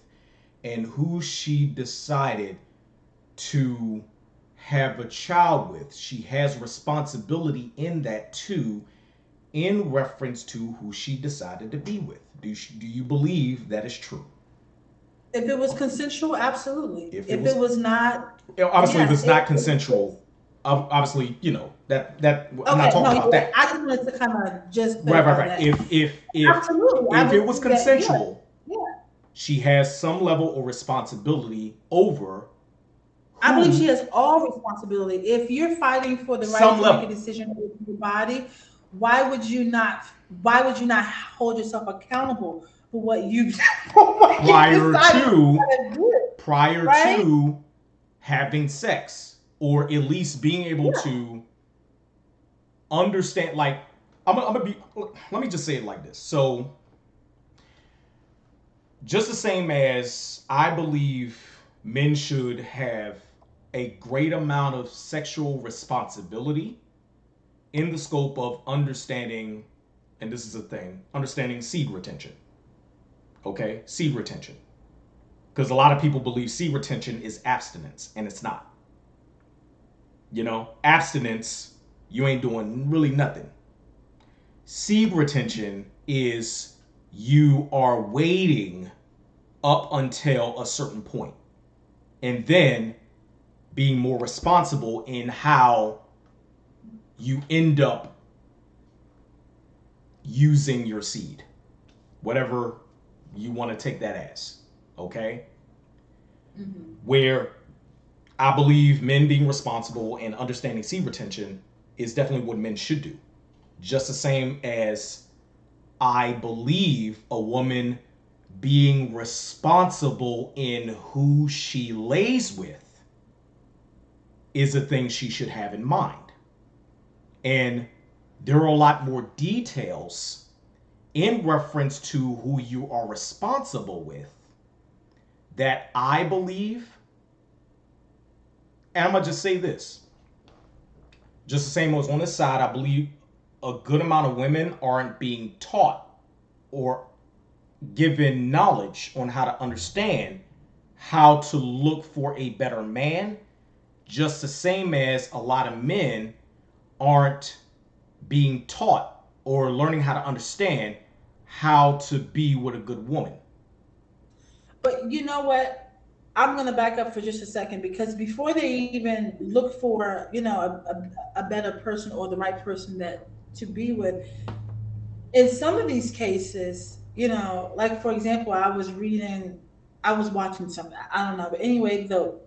and who she decided to have a child with? She has responsibility in that too, in reference to who she decided to be with. Do you believe that is true? If it was consensual, absolutely. If If it it was not, Obviously, if yes. it's not consensual, obviously, that I'm not Okay, talking no, about that. I just wanted to kind of just Right, right, clarify right. that. Absolutely, I If it would was do that. Yeah, consensual, yeah. she has some level of responsibility over I believe she who, has all responsibility. If you're fighting for the right some to make a level, decision with your body, why would you not? Why would you not hold yourself accountable for what you for what you prior decided to to do? prior Right? to having sex, or at least being able Yeah. to understand. Like, I'm gonna be. Let me just say it like this. So, just the same as I believe men should have a great amount of sexual responsibility in the scope of understanding, and this is a thing, understanding seed retention. Okay, seed retention. Because a lot of people believe seed retention is abstinence, and it's not. Abstinence, you ain't doing really nothing. Seed retention is you are waiting up until a certain point, and then being more responsible in how you end up using your seed, whatever you want to take that as. Okay? Mm-hmm. Where I believe men being responsible and understanding seed retention is definitely what men should do. Just the same as I believe a woman being responsible in who she lays with is a thing she should have in mind. And there are a lot more details in reference to who you are responsible with that I believe, and I'm going to just say this, just the same as on this side, I believe a good amount of women aren't being taught or given knowledge on how to understand how to look for a better man, just the same as a lot of men aren't being taught or learning how to understand how to be with a good woman. But you know what? I'm going to back up for just a second, because before they even look for, a better person or the right person that to be with, in some of these cases, like for example, I was watching something. I don't know, but anyway, though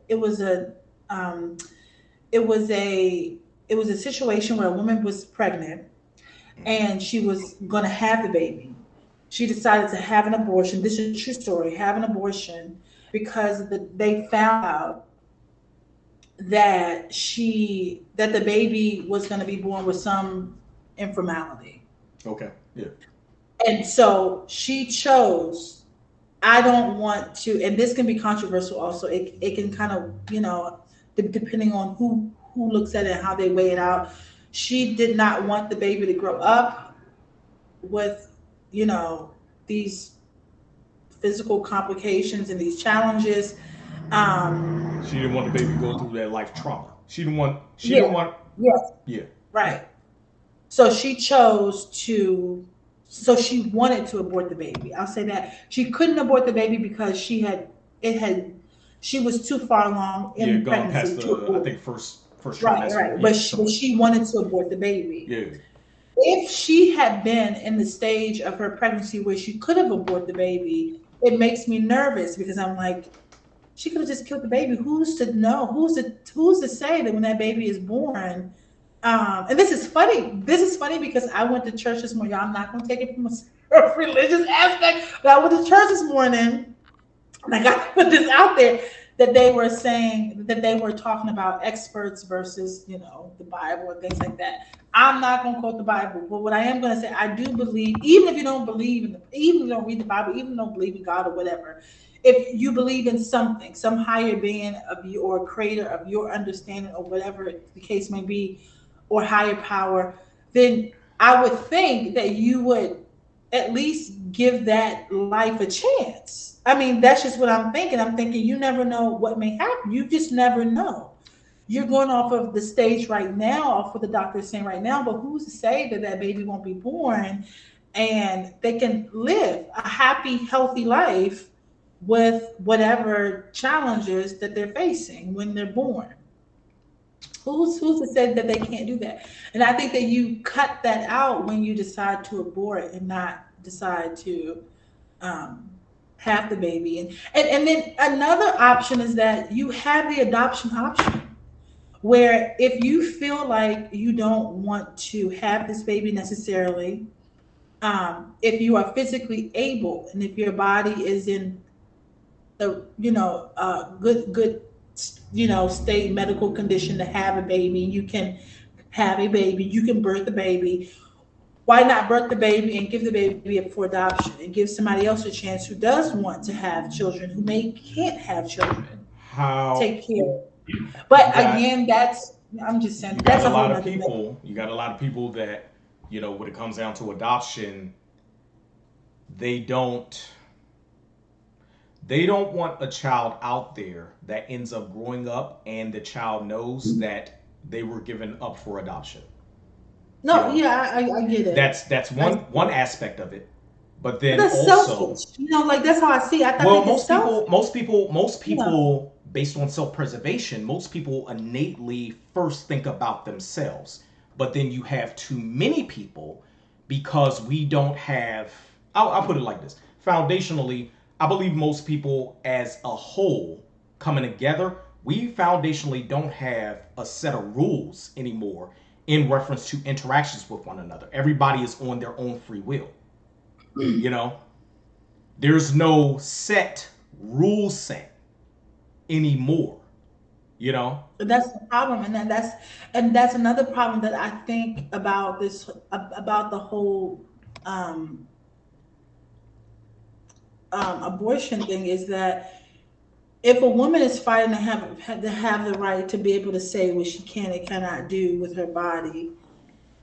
um, it was a, it was a situation where a woman was pregnant, and she was going to have the baby. She decided to have an abortion. This is a true story. Have an abortion because they found out that the baby was going to be born with some informality. Okay. Yeah. And so she chose, I don't want to, and this can be controversial also. It can kind of, depending on who looks at it and how they weigh it out. She did not want the baby to grow up with, these physical complications and these challenges. She didn't want the baby to go through that life trauma. She didn't want. Yes. Yeah. Right. So she chose to. So she wanted to abort the baby. I'll say that she couldn't abort the baby because she was too far along in Gone pregnancy. past the, I think first Right, trimester. right. Yeah, But she wanted to abort the baby. Yeah. If she had been in the stage of her pregnancy where she could have aborted the baby, it makes me nervous because I'm like, she could have just killed the baby. Who's to know? Who's to say that when that baby is born? And this is funny. This is funny because I went to church this morning. I'm not going to take it from a religious aspect, but I went to church this morning, and I got to put this out there that they were saying that they were talking about experts versus the Bible and things like that. I'm not going to quote the Bible, but what I am going to say, I do believe, even if you don't believe even if you don't read the Bible, even if you don't believe in God or whatever, if you believe in something, some higher being of you or creator of your understanding or whatever the case may be, or higher power, then I would think that you would at least give that life a chance. I mean, that's just what I'm thinking. I'm thinking you never know what may happen. You just never know. You're going off of the stage right now, off what the doctor is saying right now, but who's to say that that baby won't be born and they can live a happy, healthy life with whatever challenges that they're facing when they're born? Who's to say that they can't do that? And I think that you cut that out when you decide to abort and not decide to have the baby. And then another option is that you have the adoption option, where if you feel like you don't want to have this baby necessarily, if you are physically able and if your body is in the good state medical condition to have a baby, you can have a baby, you can birth a baby. Why not birth the baby and give the baby up for adoption and give somebody else a chance who does want to have children, who can't have children, take care. But again, I'm just saying that's a lot of people. You got a lot of people that when it comes down to adoption, they don't want a child out there that ends up growing up and the child knows that they were given up for adoption. No, I get it. That's one aspect of it. But then that's also selfish. That's how I see it. I thought most people based on self-preservation, most people innately first think about themselves. But then you have too many people because we don't have, I'll put it like this. Foundationally, I believe most people as a whole coming together, we foundationally don't have a set of rules anymore in reference to interactions with one another. Everybody is on their own free will. There's no set rule set anymore. That's the problem, and that's another problem that I think about the whole abortion thing, is that if a woman is fighting to have the right to be able to say what she can and cannot do with her body,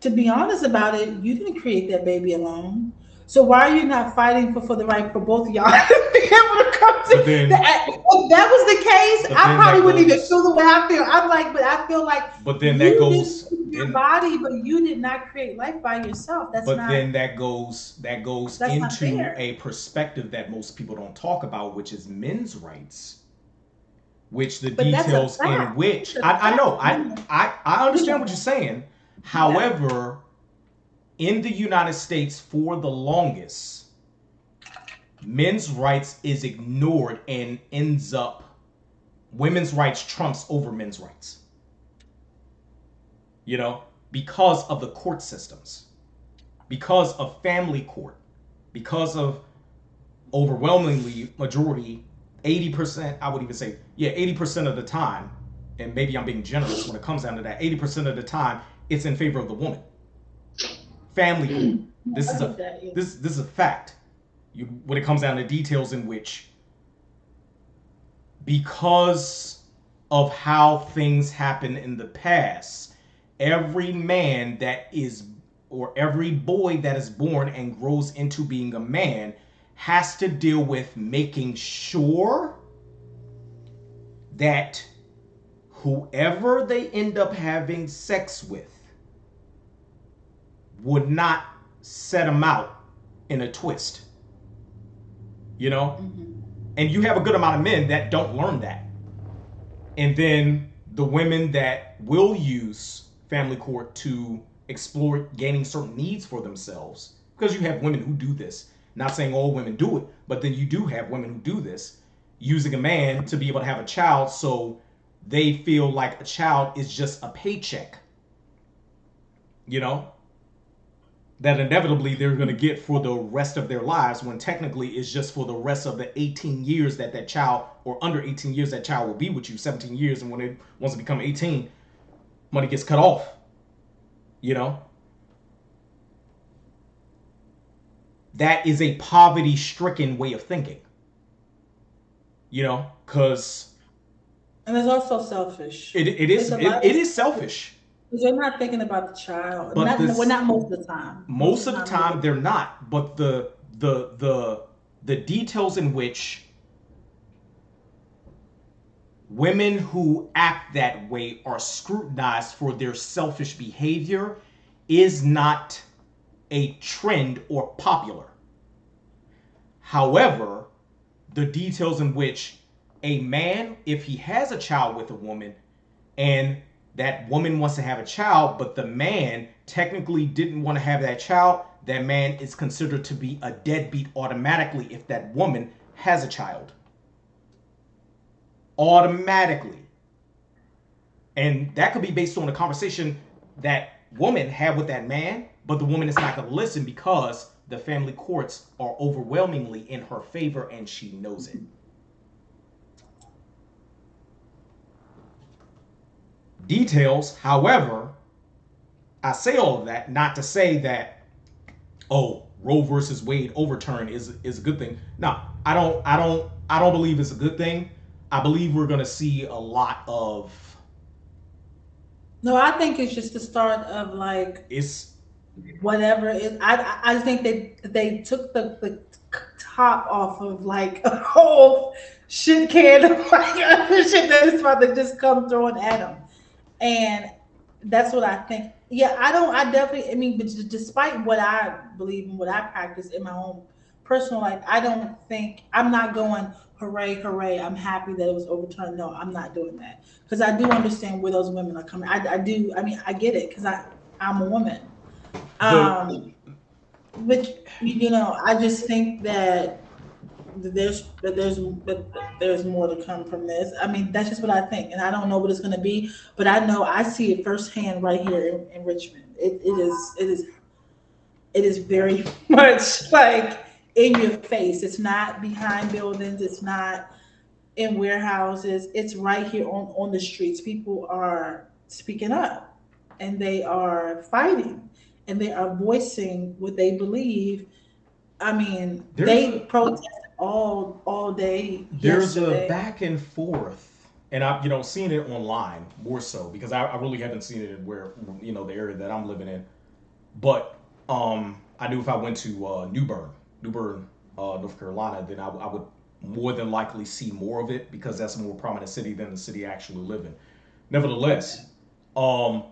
to be honest about it, you didn't create that baby alone. So why are you not fighting for the right for both of y'all to be able to come to that? If that was the case, I probably wouldn't even feel the way I feel. I'm like, but I feel like. But then that goes your body, but you did not create life by yourself. Then that goes into a perspective that most people don't talk about, which is men's rights. Which the details in which I know I understand what you're saying. However, in the United States, for the longest, men's rights is ignored and ends up women's rights trumps over men's rights. Because of the court systems. because of family court, because of overwhelmingly majority, 80%, I would even say, yeah, 80% of the time, and maybe I'm being generous when it comes down to that, 80% of the time, it's in favor of the woman. Family court. This is a fact. When it comes down to details in which, because of how things happen in the past, every man that is, or every boy that is born and grows into being a man has to deal with making sure that whoever they end up having sex with would not set them out in a twist. You know? Mm-hmm. And you have a good amount of men that don't learn that. And then the women that will use family court to explore gaining certain needs for themselves, because you have women who do this. Not saying all women do it, but then you do have women who do this, using a man to be able to have a child so they feel like a child is just a paycheck. You know? That inevitably they're going to get for the rest of their lives, when technically it's just for the rest of the 18 years that child, or under 18 years that child will be with you, 17 years, and once it becomes 18, money gets cut off. You know? That is a poverty-stricken way of thinking. You know? Because... And it's also selfish. It is selfish. Because they're not thinking about the child. Not most of the time. Most of the time they're not. But the details in which women who act that way are scrutinized for their selfish behavior is not a trend or popular. However, the details in which a man, if he has a child with a woman, and that woman wants to have a child, but the man technically didn't want to have that child, that man is considered to be a deadbeat automatically if that woman has a child. Automatically. And that could be based on a conversation that woman had with that man, but the woman is not going to listen because the family courts are overwhelmingly in her favor and she knows it. Details, however, I say all of that not to say that, oh, Roe versus Wade overturn is a good thing. No, I don't believe it's a good thing. I believe we're gonna see a lot of. No, I think it's just the start of like it's whatever. I think they took the top off of like a whole shit can of like other shit that is about to just come throwing at them. And that's what I think. Yeah, I mean, but despite what I believe and what I practice in my own personal life, I'm not going, hooray, hooray, I'm happy that it was overturned. No, I'm not doing that. Because I do understand where those women are coming. I get it because I'm a woman. But, you know, I just think that there's more to come from this. I mean, that's just what I think, and I don't know what it's going to be, but I know I see it firsthand right here in Richmond. It is very much like in your face. It's not behind buildings. It's not in warehouses. It's right here on the streets. People are speaking up, and they are fighting, and they are voicing what they believe. I mean, they protest all day. There's a back and forth, and I seeing it online more so because I really haven't seen it where the area that I'm living in, but I knew if I went to New Bern, North Carolina, then I would more than likely see more of it because that's a more prominent city than the city I actually live in. Nevertheless, the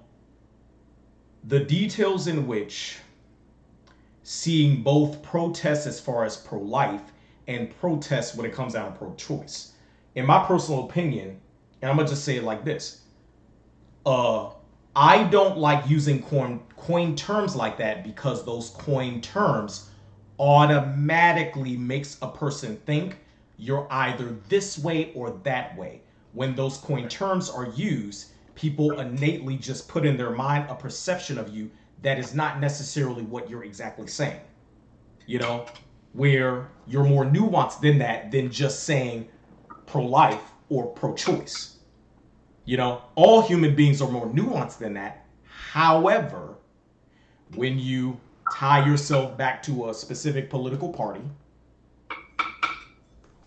details in which seeing both protests as far as pro-life and protests when it comes down to pro-choice. In my personal opinion, and I'm going to just say it like this, I don't like using coin terms like that because those coin terms automatically makes a person think you're either this way or that way. When those coin terms are used, people innately just put in their mind a perception of you that is not necessarily what you're exactly saying. You know, where you're more nuanced than that, than just saying pro-life or pro-choice. You know, all human beings are more nuanced than that. However, when you tie yourself back to a specific political party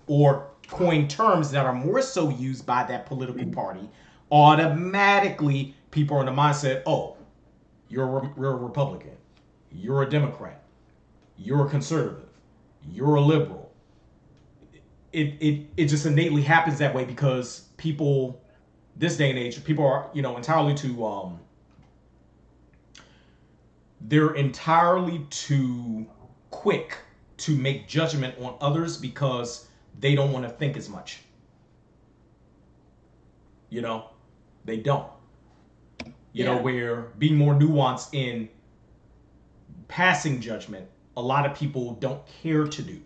or coin terms that are more so used by that political party, automatically people are in the mindset, oh, you're a Republican, you're a Democrat, you're a conservative, you're a liberal. It just innately happens that way because people, this day and age, people are, you know, entirely too they're entirely too quick to make judgment on others because they don't want to think as much. You know, they don't. You know, where being more nuanced in passing judgment, a lot of people don't care to do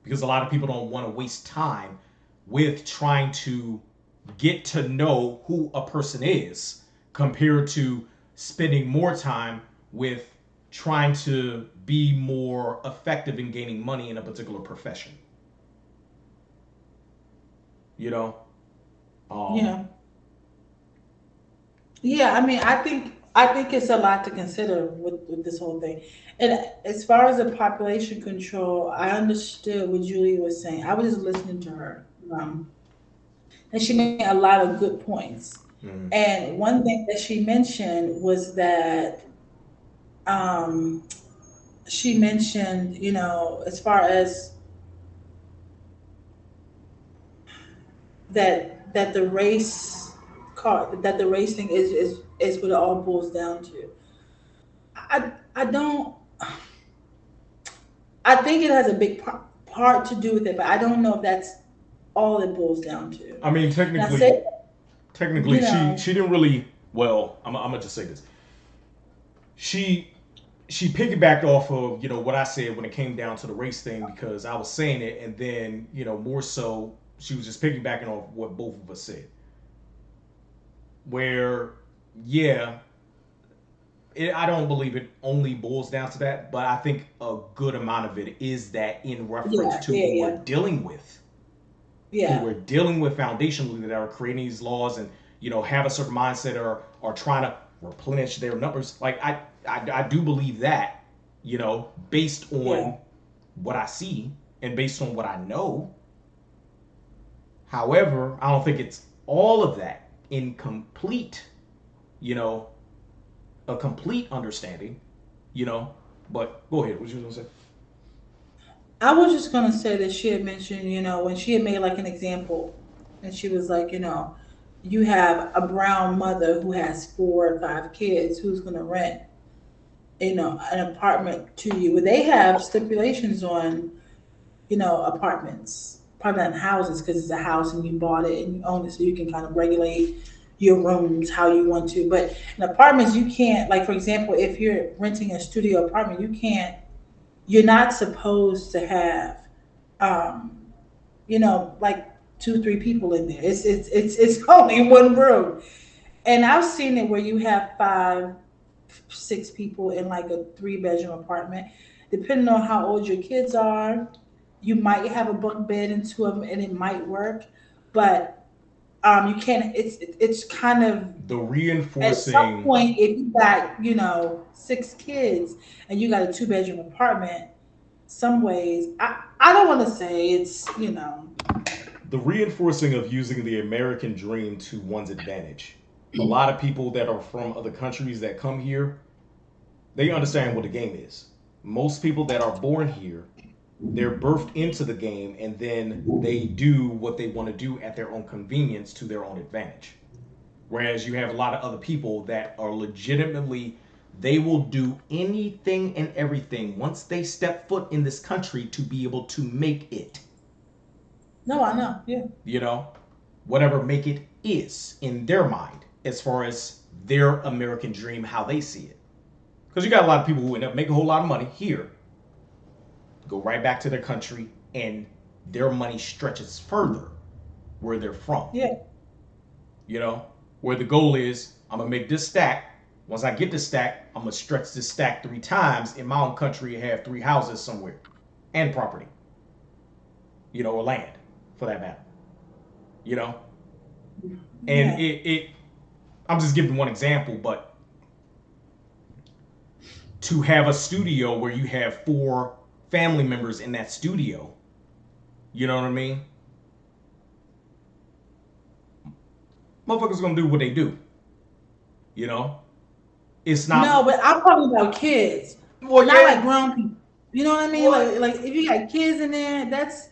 because a lot of people don't want to waste time with trying to get to know who a person is compared to spending more time with trying to be more effective in gaining money in a particular profession. You know? Yeah. Yeah, I mean, I think it's a lot to consider with this whole thing. And as far as the population control, I understood what Julie was saying. I was just listening to her. And she made a lot of good points. Mm. And one thing that she mentioned was that um, she mentioned, as far as that the race that the race thing is what it all boils down to. I don't. I think it has a big part to do with it, but I don't know if that's all it boils down to. I mean, Now, technically, you know, she didn't really. Well, I'm gonna just say this. She piggybacked off of what I said when it came down to the race thing because I was saying it, and then more so she was just piggybacking off what both of us said. Where, yeah, I don't believe it only boils down to that, but I think a good amount of it is that in reference yeah, to yeah, who we're yeah, dealing with, who yeah, we're dealing with foundationally that are creating these laws and have a certain mindset or are trying to replenish their numbers. Like I do believe that based yeah. on what I see and based on what I know. However, I don't think it's all of that in complete, you know, a complete understanding. But go ahead. What you gonna say? I was just gonna say that she had mentioned, when she had made like an example, and she was like, you have a brown mother who has 4 or 5 kids who's gonna rent, an apartment to you. Well, they have stipulations on, apartment houses because it's a house and you bought it and you own it, so you can kind of regulate your rooms how you want to. But in apartments, you can't. Like for example, if you're renting a studio apartment, you can't. You're not supposed to have, um, like 2, 3 people in there. It's only one room. And I've seen it where you have 5, 6 people in like a 3 bedroom apartment. Depending on how old your kids are, you might have a bunk bed in two of them, and it might work. But you can't. It's kind of The at some reinforcing point if you got 6 kids and you got a 2 bedroom apartment. Some ways, I don't want to say it's. the reinforcing of using the American dream to one's advantage. A lot of people that are from other countries that come here, they understand what the game is. Most people that are born here, they're birthed into the game and then they do what they want to do at their own convenience to their own advantage. Whereas you have a lot of other people that are legitimately, they will do anything and everything once they step foot in this country to be able to make it. No, I know. Yeah. You know, whatever make it is in their mind as far as their American dream, how they see it. Because you got a lot of people who end up making a whole lot of money here, go right back to their country, and their money stretches further where they're from. Yeah. Where the goal is, I'm gonna make this stack. Once I get the stack, I'm gonna stretch this stack 3 times. In my own country, have 3 houses somewhere, and property, or land, for that matter. And Yeah. I'm just giving one example, but to have a studio where you have 4 family members in that studio, you know what I mean? Motherfuckers gonna do what they do. It's not. No, but I'm talking about kids, Well, not like yeah. grown people. You know what I mean? Well, Like if you got kids in there, that's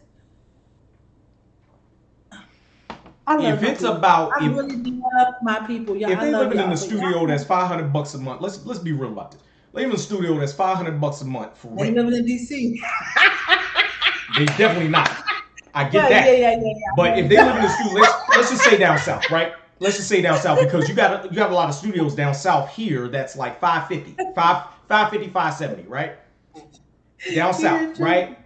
I love if my it's people. about I if really do love my people. Yeah, if I they love living in y'all. a But studio y'all that's $500 a month, let's be real about this. They live in a studio that's $500 a month for they rent. living in DC. They definitely not. I get Yeah, that. yeah. But if they live in a studio, let's just say down south, right? Let's just say down south, because you have a lot of studios down south here that's like 550, right? Down south, right?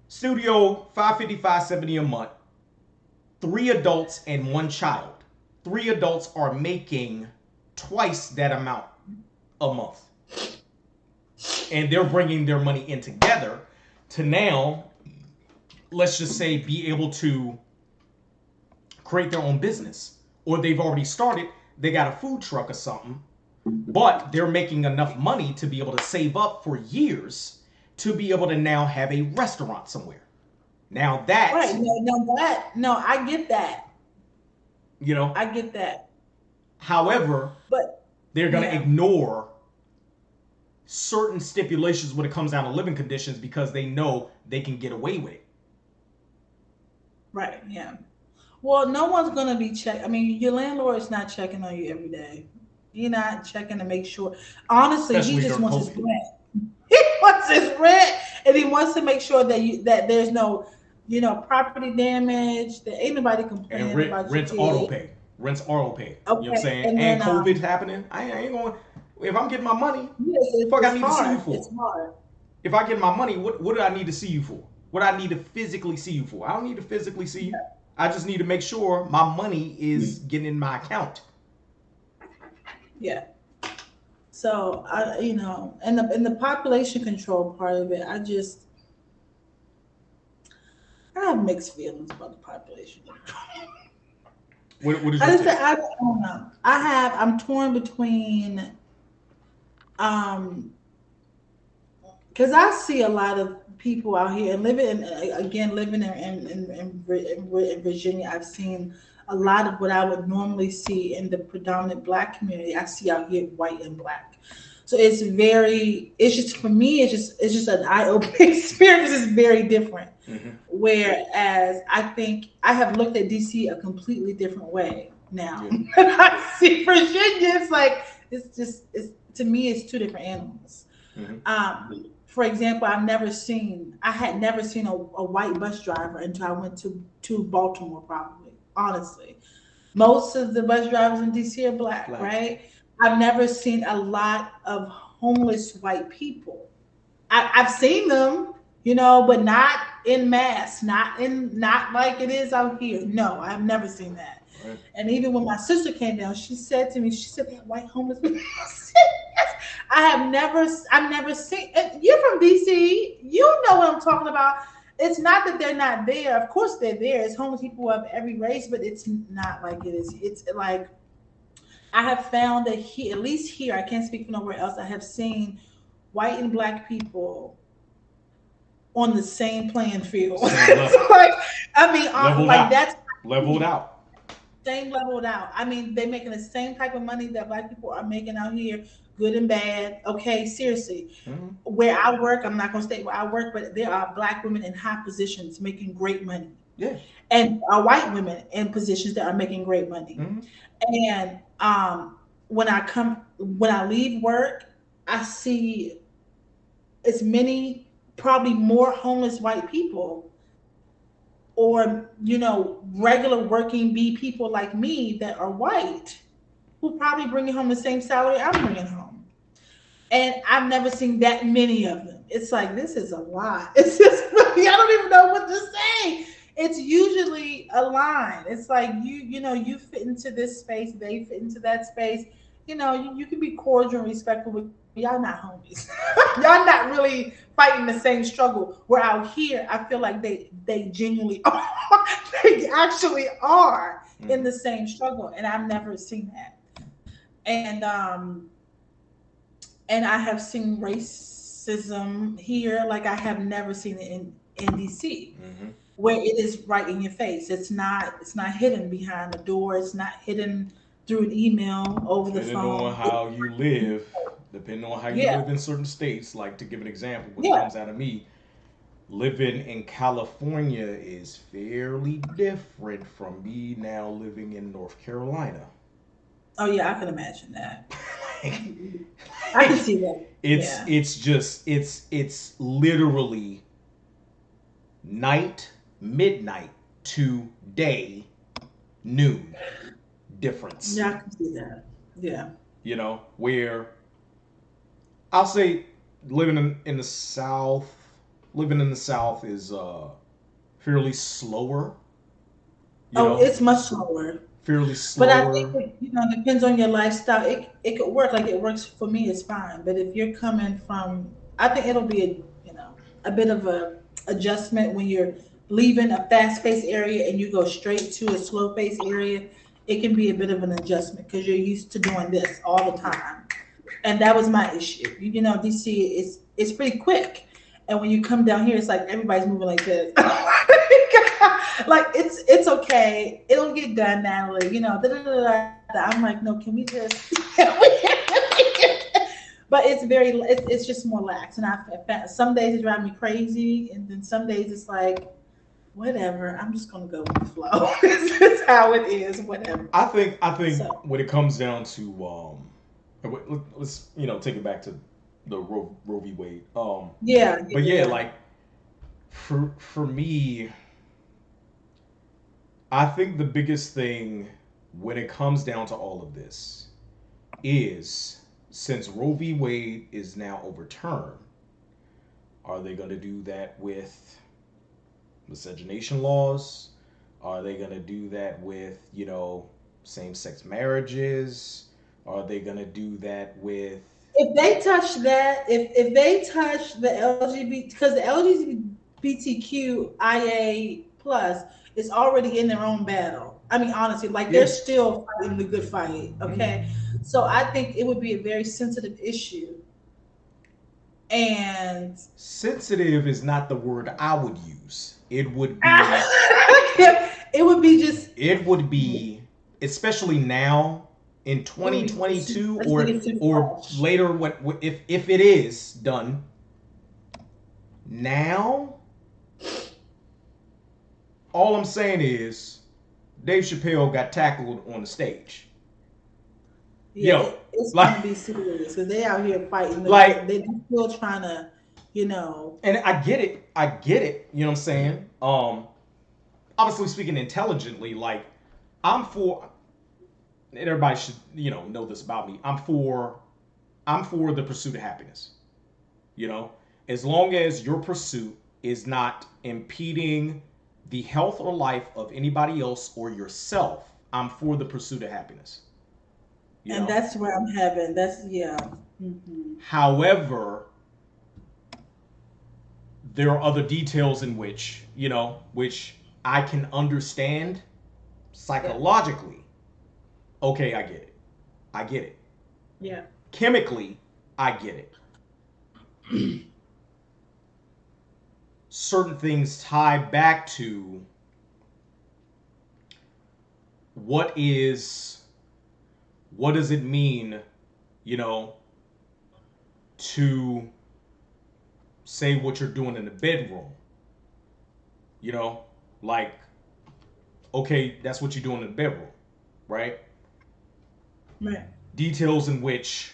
Studio 550, 570 a month. 3 adults and 1 child. 3 adults are making twice that amount a month. And they're bringing their money in together to now, let's just say, be able to create their own business. Or they've already started, they got a food truck or something, but they're making enough money to be able to save up for years to be able to now have a restaurant somewhere. Now that, Right. No, I get that. you know, I get that. however, But they're going to yeah. ignore certain stipulations when it comes down to living conditions because they know they can get away with it. Right, yeah. Well, no one's gonna be check. I mean, your landlord is not checking on you every day. You're not checking to make sure. Honestly, he Especially just during wants his COVID. rent. He wants his rent, and he wants to make sure that there's no, property damage. That ain't nobody And complaining about your rent's auto kid. pay. Rent's auto pay. You know what I'm Okay, saying? and And then COVID's happening. I ain't going. If I'm getting my money, yes, fuck I it's need to see you hard. for. It's hard. If I get my money, what do I need to see you for? What do I need to physically see you for? I don't need to physically see you. I just need to make sure my money is getting in my account. Yeah. So and the population control part of it, I have mixed feelings about the population control. What is I your just take? I don't know. I'm torn between um because I see a lot of people out here and living in Virginia. I've seen a lot of what I would normally see in the predominant Black community. I see out here white and Black. So it's just for me. It's just an eye-opening experience. It's very different. Mm-hmm. Whereas I think I have looked at DC a completely different way now. Yeah. I see Virginia. It's to me, it's two different animals. Mm-hmm. For example, I had never seen a white bus driver until I went to Baltimore, probably, honestly. Most of the bus drivers in DC are Black, right? I've never seen a lot of homeless white people. I've seen them, but not in mass, not like it is out here. No, I've never seen that. Right. And even when my sister came down, she said to me, "They have white homeless people." I said, "Yes." I've never seen. You're from DC, you know what I'm talking about. It's not that they're not there. Of course they're there. It's homeless people of every race, but it's not like it is. It's like I have found that at least here, I can't speak for nowhere else. I have seen white and Black people on the same playing field. Same level. Leveled out. That's Leveled out. same leveled out. I mean, they're making the same type of money that Black people are making out here, good and bad. Okay, seriously. Mm-hmm. Where I work, I'm not going to state where I work, but there are Black women in high positions making great money. Yeah. And white women in positions that are making great money. Mm-hmm. And when I leave work, I see as many, probably more homeless white people, or regular working bee people like me that are white, who probably bringing home the same salary I'm bringing home. And I've never seen that many of them. It's like, this is a lot. It's just really, I don't even know what to say. It's usually a line. It's like you fit into this space, they fit into that space. you can be cordial and respectful, but y'all not homies. Y'all not really fighting the same struggle. We're out here. I feel like they genuinely are. They actually are in Mm-hmm. the same struggle, and I've never seen that. And and I have seen racism here like I have never seen it in DC, Mm-hmm. where it is right in your face. It's not hidden behind the door. It's not hidden through an email over the Depending on phone. how you live, depending on how you Yeah, live in certain states, like to give an example, what yeah. comes out of me, living in California is fairly different from me now living in North Carolina. Oh yeah, I can imagine that. like, I can see that. Yeah. it's literally night, midnight to day, noon difference. Yeah, I can see that. Yeah. Where I'll say living in the South, living in the South is fairly slower, you Oh, know, it's much slower. fairly But I think slower. it depends on your lifestyle. It could work. Like it works for me, it's fine. But if you're coming from, I think it'll be a bit of a adjustment when you're leaving a fast paced area and you go straight to a slow paced area. It can be a bit of an adjustment because you're used to doing this all the time. And that was my issue. DC is pretty quick, and when you come down here, it's like everybody's moving like this. Like it's okay. It'll get done, Natalie. Da, da, da, da. I'm like, no, can we just? But it's just more lax, and I found some days it drives me crazy, and then some days it's like, whatever. I'm just gonna go with the flow. This is how it is. Whatever. I think So when it comes down to let's take it back to the Roe v. Wade. yeah, But yeah, yeah, like for me, I think the biggest thing when it comes down to all of this is since Roe v. Wade is now overturned, are they going to do that with miscegenation laws? Are they going to do that with, same sex marriages? Are they going to do that with. if they touch that, if they touch the LGBT, because the LGBTQIA plus is already in their own battle. I mean, honestly, like they're Yeah. still fighting the good fight. Hmm. Okay, so I think it would be a very sensitive issue, and Sensitive is not the word I would use. it would be just It would be, especially now in it would be too, 2022 I just think or it's too or harsh. later, if it is done now, all I'm saying is Dave Chappelle got tackled on the stage. Yeah, Yo, it's like gonna be serious because they out here fighting the like good. They still trying to, you know. and I get it, you know what I'm saying? Obviously speaking intelligently, like I'm for and everybody should, know this about me. I'm for the pursuit of happiness. You know, as long as your pursuit is not impeding the health or life of anybody else or yourself, I'm for the pursuit of happiness. You And know. that's where I'm having. That's yeah. Hmm. However, there are other details in which I can understand Yeah, psychologically. Okay, I get it. I get it. yeah. Chemically, I get it. Certain things tie back to what is what does it mean, you know, to say what you're doing in the bedroom, you know? Like, okay, that's what you're doing in the bedroom, right? Right. Details in which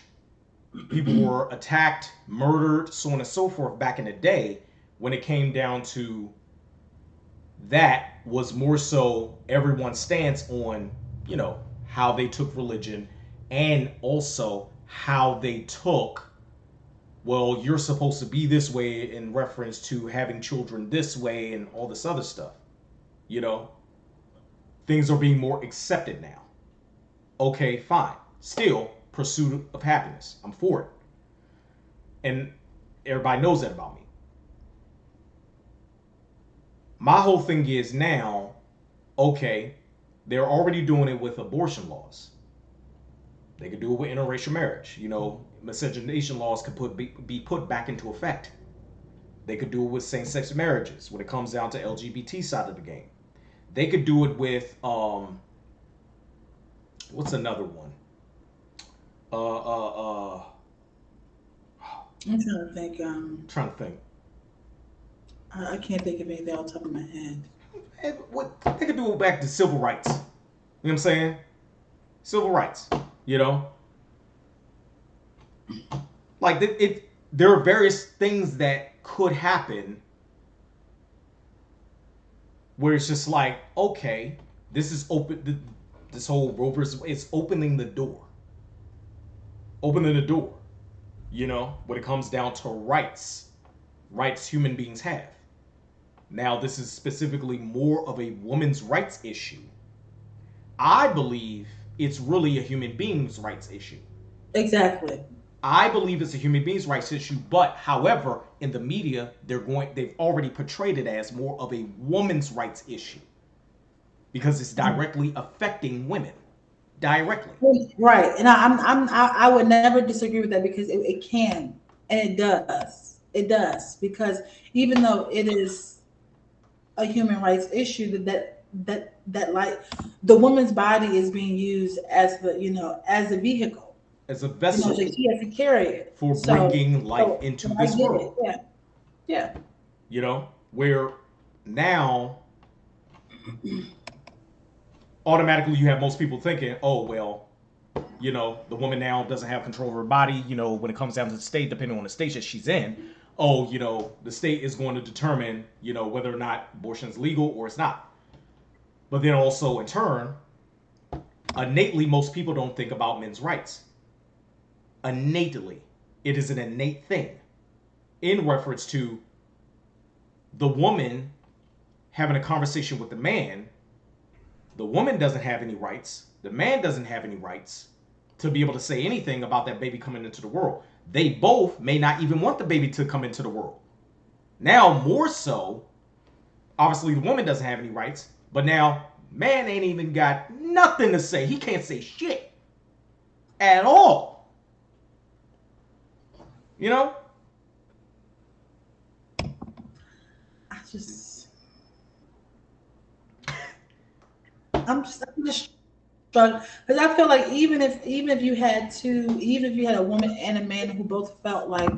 people were attacked, murdered, so on and so forth back in the day when it came down to that was more so everyone's stance on, how they took religion and also how they took, well, you're supposed to be this way in reference to having children this way and all this other stuff. You know, things are being more accepted now. Okay, fine. Still, pursuit of happiness. I'm for it. And everybody knows that about me. My whole thing is now, okay, they're already doing it with abortion laws. They could do it with interracial marriage. Miscegenation laws could be put back into effect. They could do it with same-sex marriages when it comes down to LGBT side of the game. They could do it with what's another one? I'm trying to think. Trying to think. I can't think of anything off the top of my head. They could do it back to civil rights. You know what I'm saying? Civil rights. Like there are various things that could happen where it's just like, okay, this is open. This whole Roe versus it's opening the door. Opening the door. When it comes down to rights human beings have. Now, this is specifically more of a woman's rights issue. I believe it's really a human being's rights issue. Exactly. I believe it's a human being's rights issue, but however, in the media, they've already portrayed it as more of a woman's rights issue because it's directly affecting women. Directly. Right. And I would never disagree with that because it can and it does. It does because even though it is a human rights issue that like the woman's body is being used as as a vehicle, as a vessel, she has to carry it for bringing life into this world. Yeah. Where now automatically you have most people thinking, oh well, the woman now doesn't have control of her body. When it comes down to the state, depending on the state that she's in, the state is going to determine, whether or not abortion is legal or it's not. But then also in turn, innately, most people don't think about men's rights. Innately, it is an innate thing in reference to the woman having a conversation with the man. The woman doesn't have any rights. The man doesn't have any rights to be able to say anything about that baby coming into the world. They both may not even want the baby to come into the world. Now, more so, obviously the woman doesn't have any rights, but now man ain't even got nothing to say. He can't say shit at all. I'm just struggling because I feel like even if you had a woman and a man who both felt like,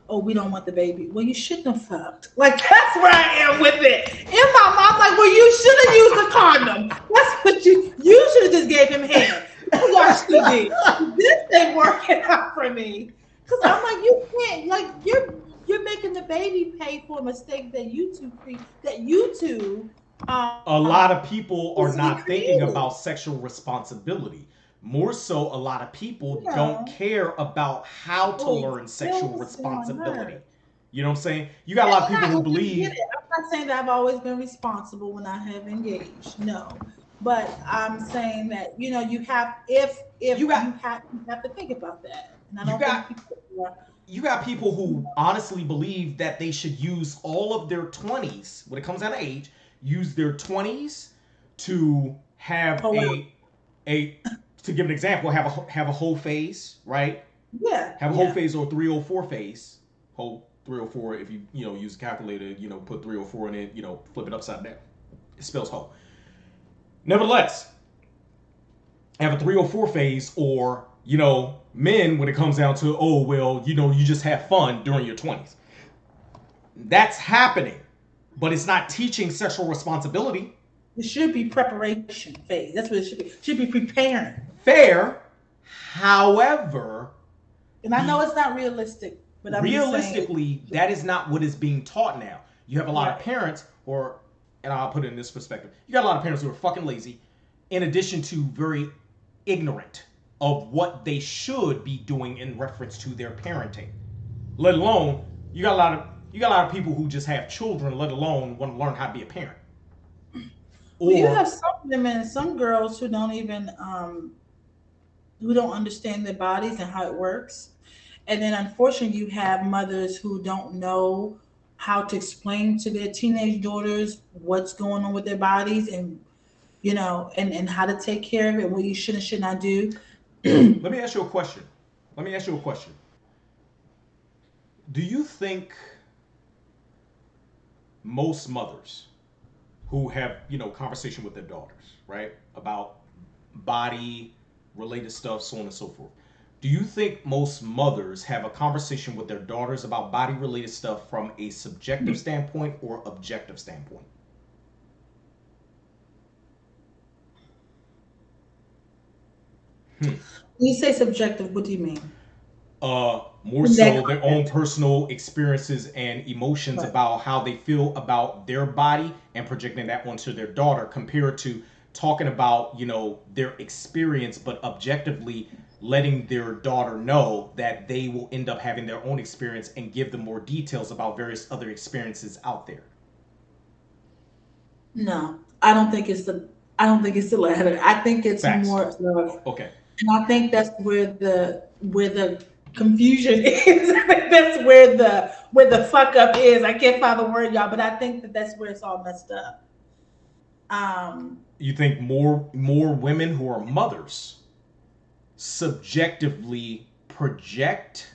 oh, we don't want the baby, well, you shouldn't have fucked. Like that's where I am with it. In my mind, like, well, you should have used a condom. That's what you should have just gave him hand. Watch TV. This ain't working out for me because I'm like, you can't, like, you're making the baby pay for a mistake that you two. A lot of people are not thinking about sexual responsibility. More so, a lot of people don't care about how to learn sexual responsibility. You know what I'm saying? You got a lot of people who believe. I'm not saying that I've always been responsible when I have engaged. No. But I'm saying that, you have you have to think about that. And I don't think you got people who honestly believe that they should use all of their 20s when it comes down to age. Use their 20s to have to give an example, have a whole phase, right? Yeah. Have a whole phase or 304 phase. Whole 304 if you use a calculator, put 304 in it, flip it upside down. It spells whole. Nevertheless, have a 304 phase or, men when it comes down to, oh well, you just have fun during your 20s. That's happening. But it's not teaching sexual responsibility. It should be preparation phase. That's what it should be. It should be preparing. Fair. However, and I know it's not realistic, but I'm realistically, that is not what is being taught now. You have a lot of parents, and I'll put it in this perspective. You got a lot of parents who are fucking lazy, in addition to very ignorant of what they should be doing in reference to their parenting. Let alone, you got a lot of people who just have children, let alone want to learn how to be a parent. Or you have some women, some girls who don't even who don't understand their bodies and how it works. And then unfortunately you have mothers who don't know how to explain to their teenage daughters what's going on with their bodies, and and how to take care of it, what you should and should not do. Let me ask you a question. Let me ask you a question. Do you think most mothers who have, conversation with their daughters, right, about body related stuff, so on and so forth, do you think most mothers have a conversation with their daughters about body related stuff from a subjective standpoint or objective standpoint? Hmm. When you say subjective, what do you mean? More In that so their own context. personal experiences and emotions Right. about how they feel about their body and projecting that onto their daughter compared to talking about, their experience, but objectively letting their daughter know that they will end up having their own experience and give them more details about various other experiences out there. No, I don't think it's the latter. I think it's Facts. more of, Okay. and I think that's where the confusion is. I think that's where the fuck up is. I can't find the word, y'all, but I think that's where it's all messed up. Um, You think more women who are mothers subjectively project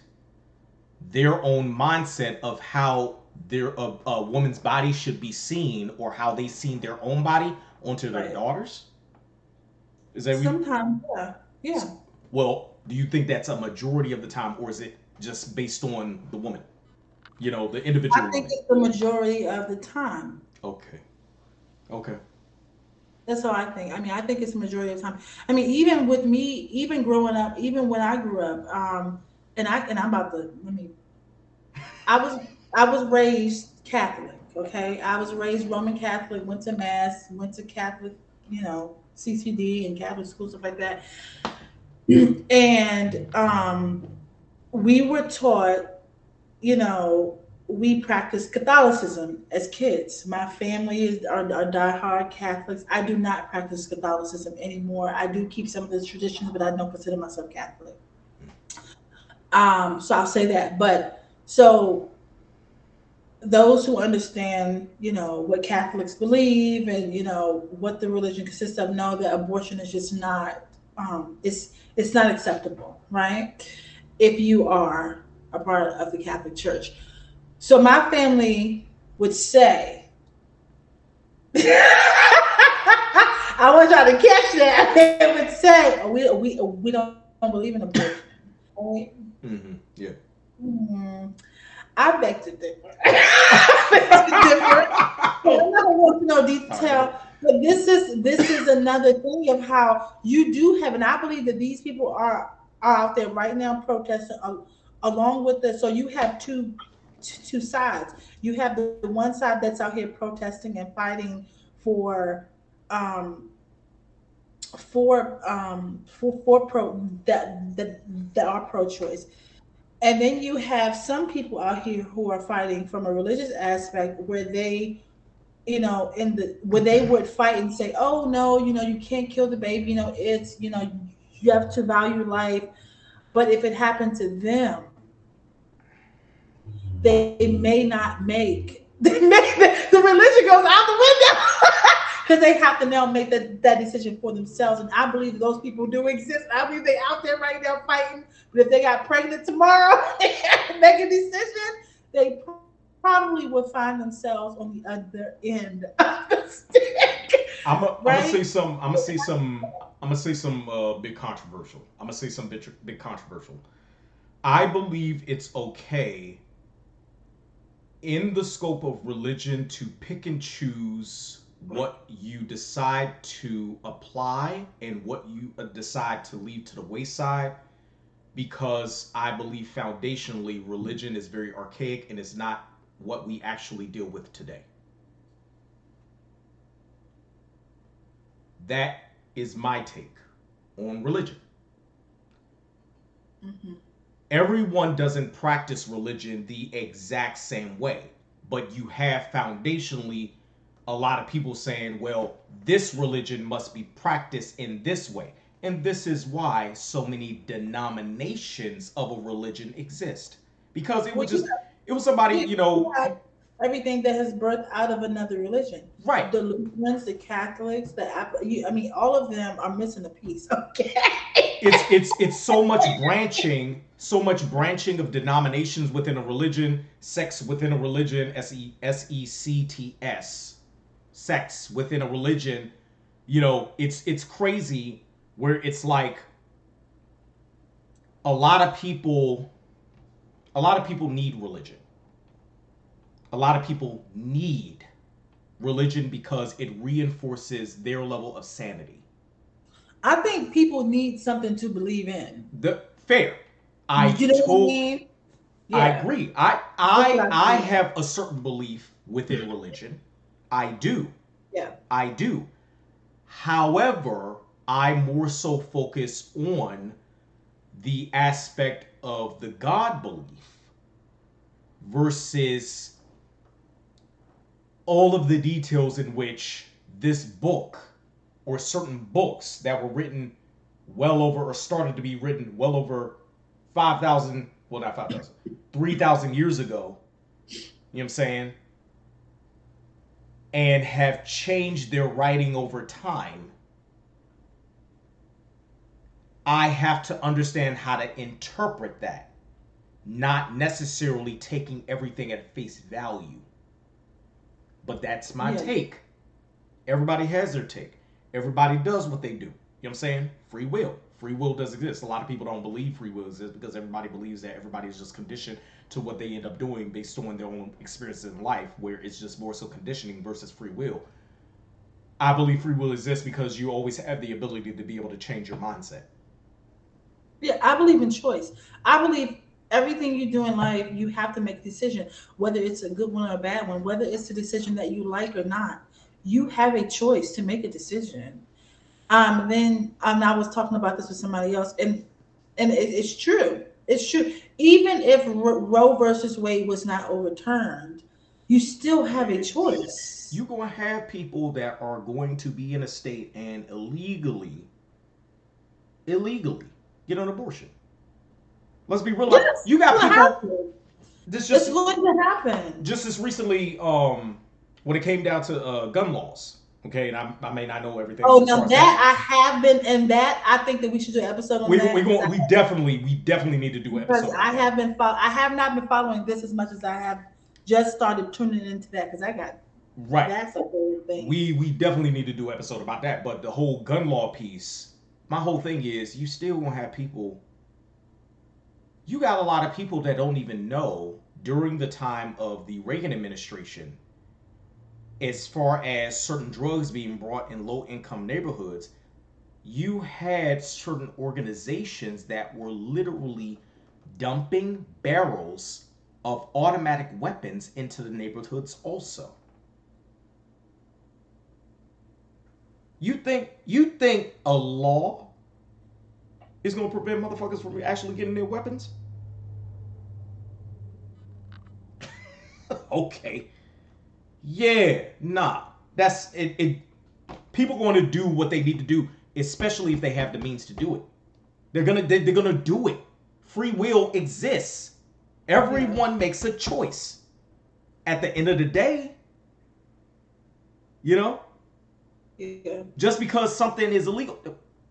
their own mindset of how a woman's body should be seen or how they seen their own body onto their right. daughters? Is that we? Sometimes, yeah, yeah. Well, do you think that's a majority of the time, or is it just based on the woman? The I individual think woman. it's the majority of the time. Okay. Okay. That's how I think. I mean, I think it's the majority of the time. I mean, even with me, even growing up, even when I grew up, and I'm about to let me. I was I was raised Catholic. Okay, I was raised Roman Catholic. Went to mass. Went to Catholic, CCD and Catholic school, stuff like that. And we were taught, you know, we practice Catholicism as kids. My family are diehard Catholics. I do not practice Catholicism anymore. I do keep some of the traditions, but I don't consider myself Catholic. So I'll say that. But so those who understand, what Catholics believe and what the religion consists of, know that abortion is just not, it's not acceptable, right? If you are a part of the Catholic Church. So my family would say, I want y'all to catch that. They would say, oh, we don't believe in abortion. Right? Yeah. Hmm. I beg to differ. I beg to differ. And I'm not gonna go into no All right. detail, but this is another thing of how you do have, and I believe that these people are out there right now protesting along with the. So you have two sides. You have the one side that's out here protesting and fighting for um for pro that are pro-choice. And then you have some people out here who are fighting from a religious aspect where they, in the where they would fight and say, "Oh no, you can't kill the baby. It's you have to value life." But if it happened to them, they may not make the religion goes out the window because they have to now make that decision for themselves. And I believe those people do exist. I believe they out there right now fighting. But if they got pregnant tomorrow and make a decision, they probably would find themselves on the other end of the stick, I'm gonna right? say some. I'm gonna say some. I'm gonna say some big controversial. I'm gonna say some big controversial. I believe it's okay in the scope of religion to pick and choose what you decide to apply and what you decide to leave to the wayside, because I believe foundationally religion is very archaic and is not what we actually deal with today. That is my take on religion. Hmm. Everyone doesn't practice religion the exact same way, but you have foundationally a lot of people saying, well, this religion must be practiced in this way. And this is why so many denominations of a religion exist. Because Well, it was somebody, you have everything that has birthed out of another religion. right. The Lutherans, the Catholics, I mean, all of them are missing a piece. Okay. It's so much branching of denominations within a religion, sects within a religion, sects, sects within a religion. It's crazy where it's like a lot of people need religion. A lot of people need religion because it reinforces their level of sanity. I think people need something to believe in. The fair. You know what I mean? I Yeah. agree. That's what I I think. have a certain belief within religion. I do. Yeah. I do. However, I more so focus on the aspect of the God belief versus all of the details in which this book or certain books that were written well over or started to be written well over 5,000, well, not 5,000, 3,000 years ago, you know what I'm saying? And have changed their writing over time. I have to understand how to interpret that, not necessarily taking everything at face value. But that's my take. Everybody has their take. Everybody does what they do. You know what I'm saying? Free will. Free will does exist. A lot of people don't believe free will exists because everybody believes that everybody is just conditioned to what they end up doing based on their own experiences in life, where it's just more so conditioning versus free will. I believe free will exists because you always have the ability to be able to change your mindset. Yeah, I believe in choice. I believe everything you do in life, you have to make a decision, whether it's a good one or a bad one, whether it's a decision that you like or not. You have a choice to make a decision. Then I was talking about this with somebody else, and it's true. It's true. Even if Roe versus Wade was not overturned, you still have a choice. You're going to have people that are going to be in a state and illegally get an abortion. Let's be real. Yes, You got people. happen. This It's just going to happen. just as recently, when it came down to gun laws. Okay, and I may not know everything. Oh, now that I have been, and that I think that we should do an episode on that. We definitely need to do an episode. Because I have not been following this as much as I have just started tuning into that because I got right. That's a whole thing. We definitely need to do an episode about that. But the whole gun law piece, my whole thing is you still gonna have people. You got a lot of people that don't even know during the time of the Reagan administration, as far as certain drugs being brought in low-income neighborhoods, you had certain organizations that were literally dumping barrels of automatic weapons into the neighborhoods also. You think a law is going to prevent motherfuckers from actually getting their weapons? Okay. Yeah, nah. That's it. People going to do what they need to do, especially if they have the means to do it. They're gonna do it. Free will exists. Everyone makes a choice. At the end of the day, you know. Yeah. Just because something is illegal,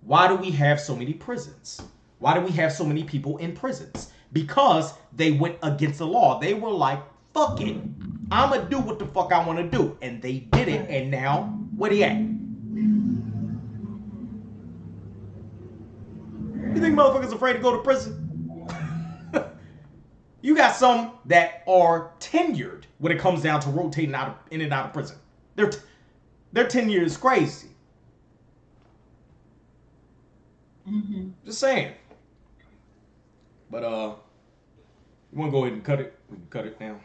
why do we have so many prisons? Why do we have so many people in prisons? Because they went against the law. They were like, fuck it. I'ma do what the fuck I want to do. And they did it. And now, where they at? You think motherfuckers afraid to go to prison? You got some that are tenured when it comes down to rotating in and out of prison. Their tenure is crazy. Mm-hmm. Just saying. But you want to go ahead and cut it? We can cut it now,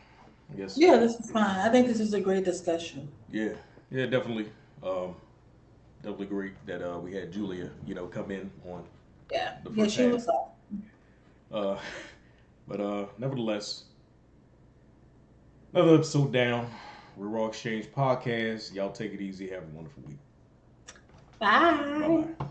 I guess. Yeah, this is fine. I think this is a great discussion. Yeah, definitely. Definitely great that we had Julia, come in on. Yeah, the yeah, first she half. was up. But nevertheless, another episode down. RRX Podcast. Y'all take it easy. Have a wonderful week. Bye. Bye-bye.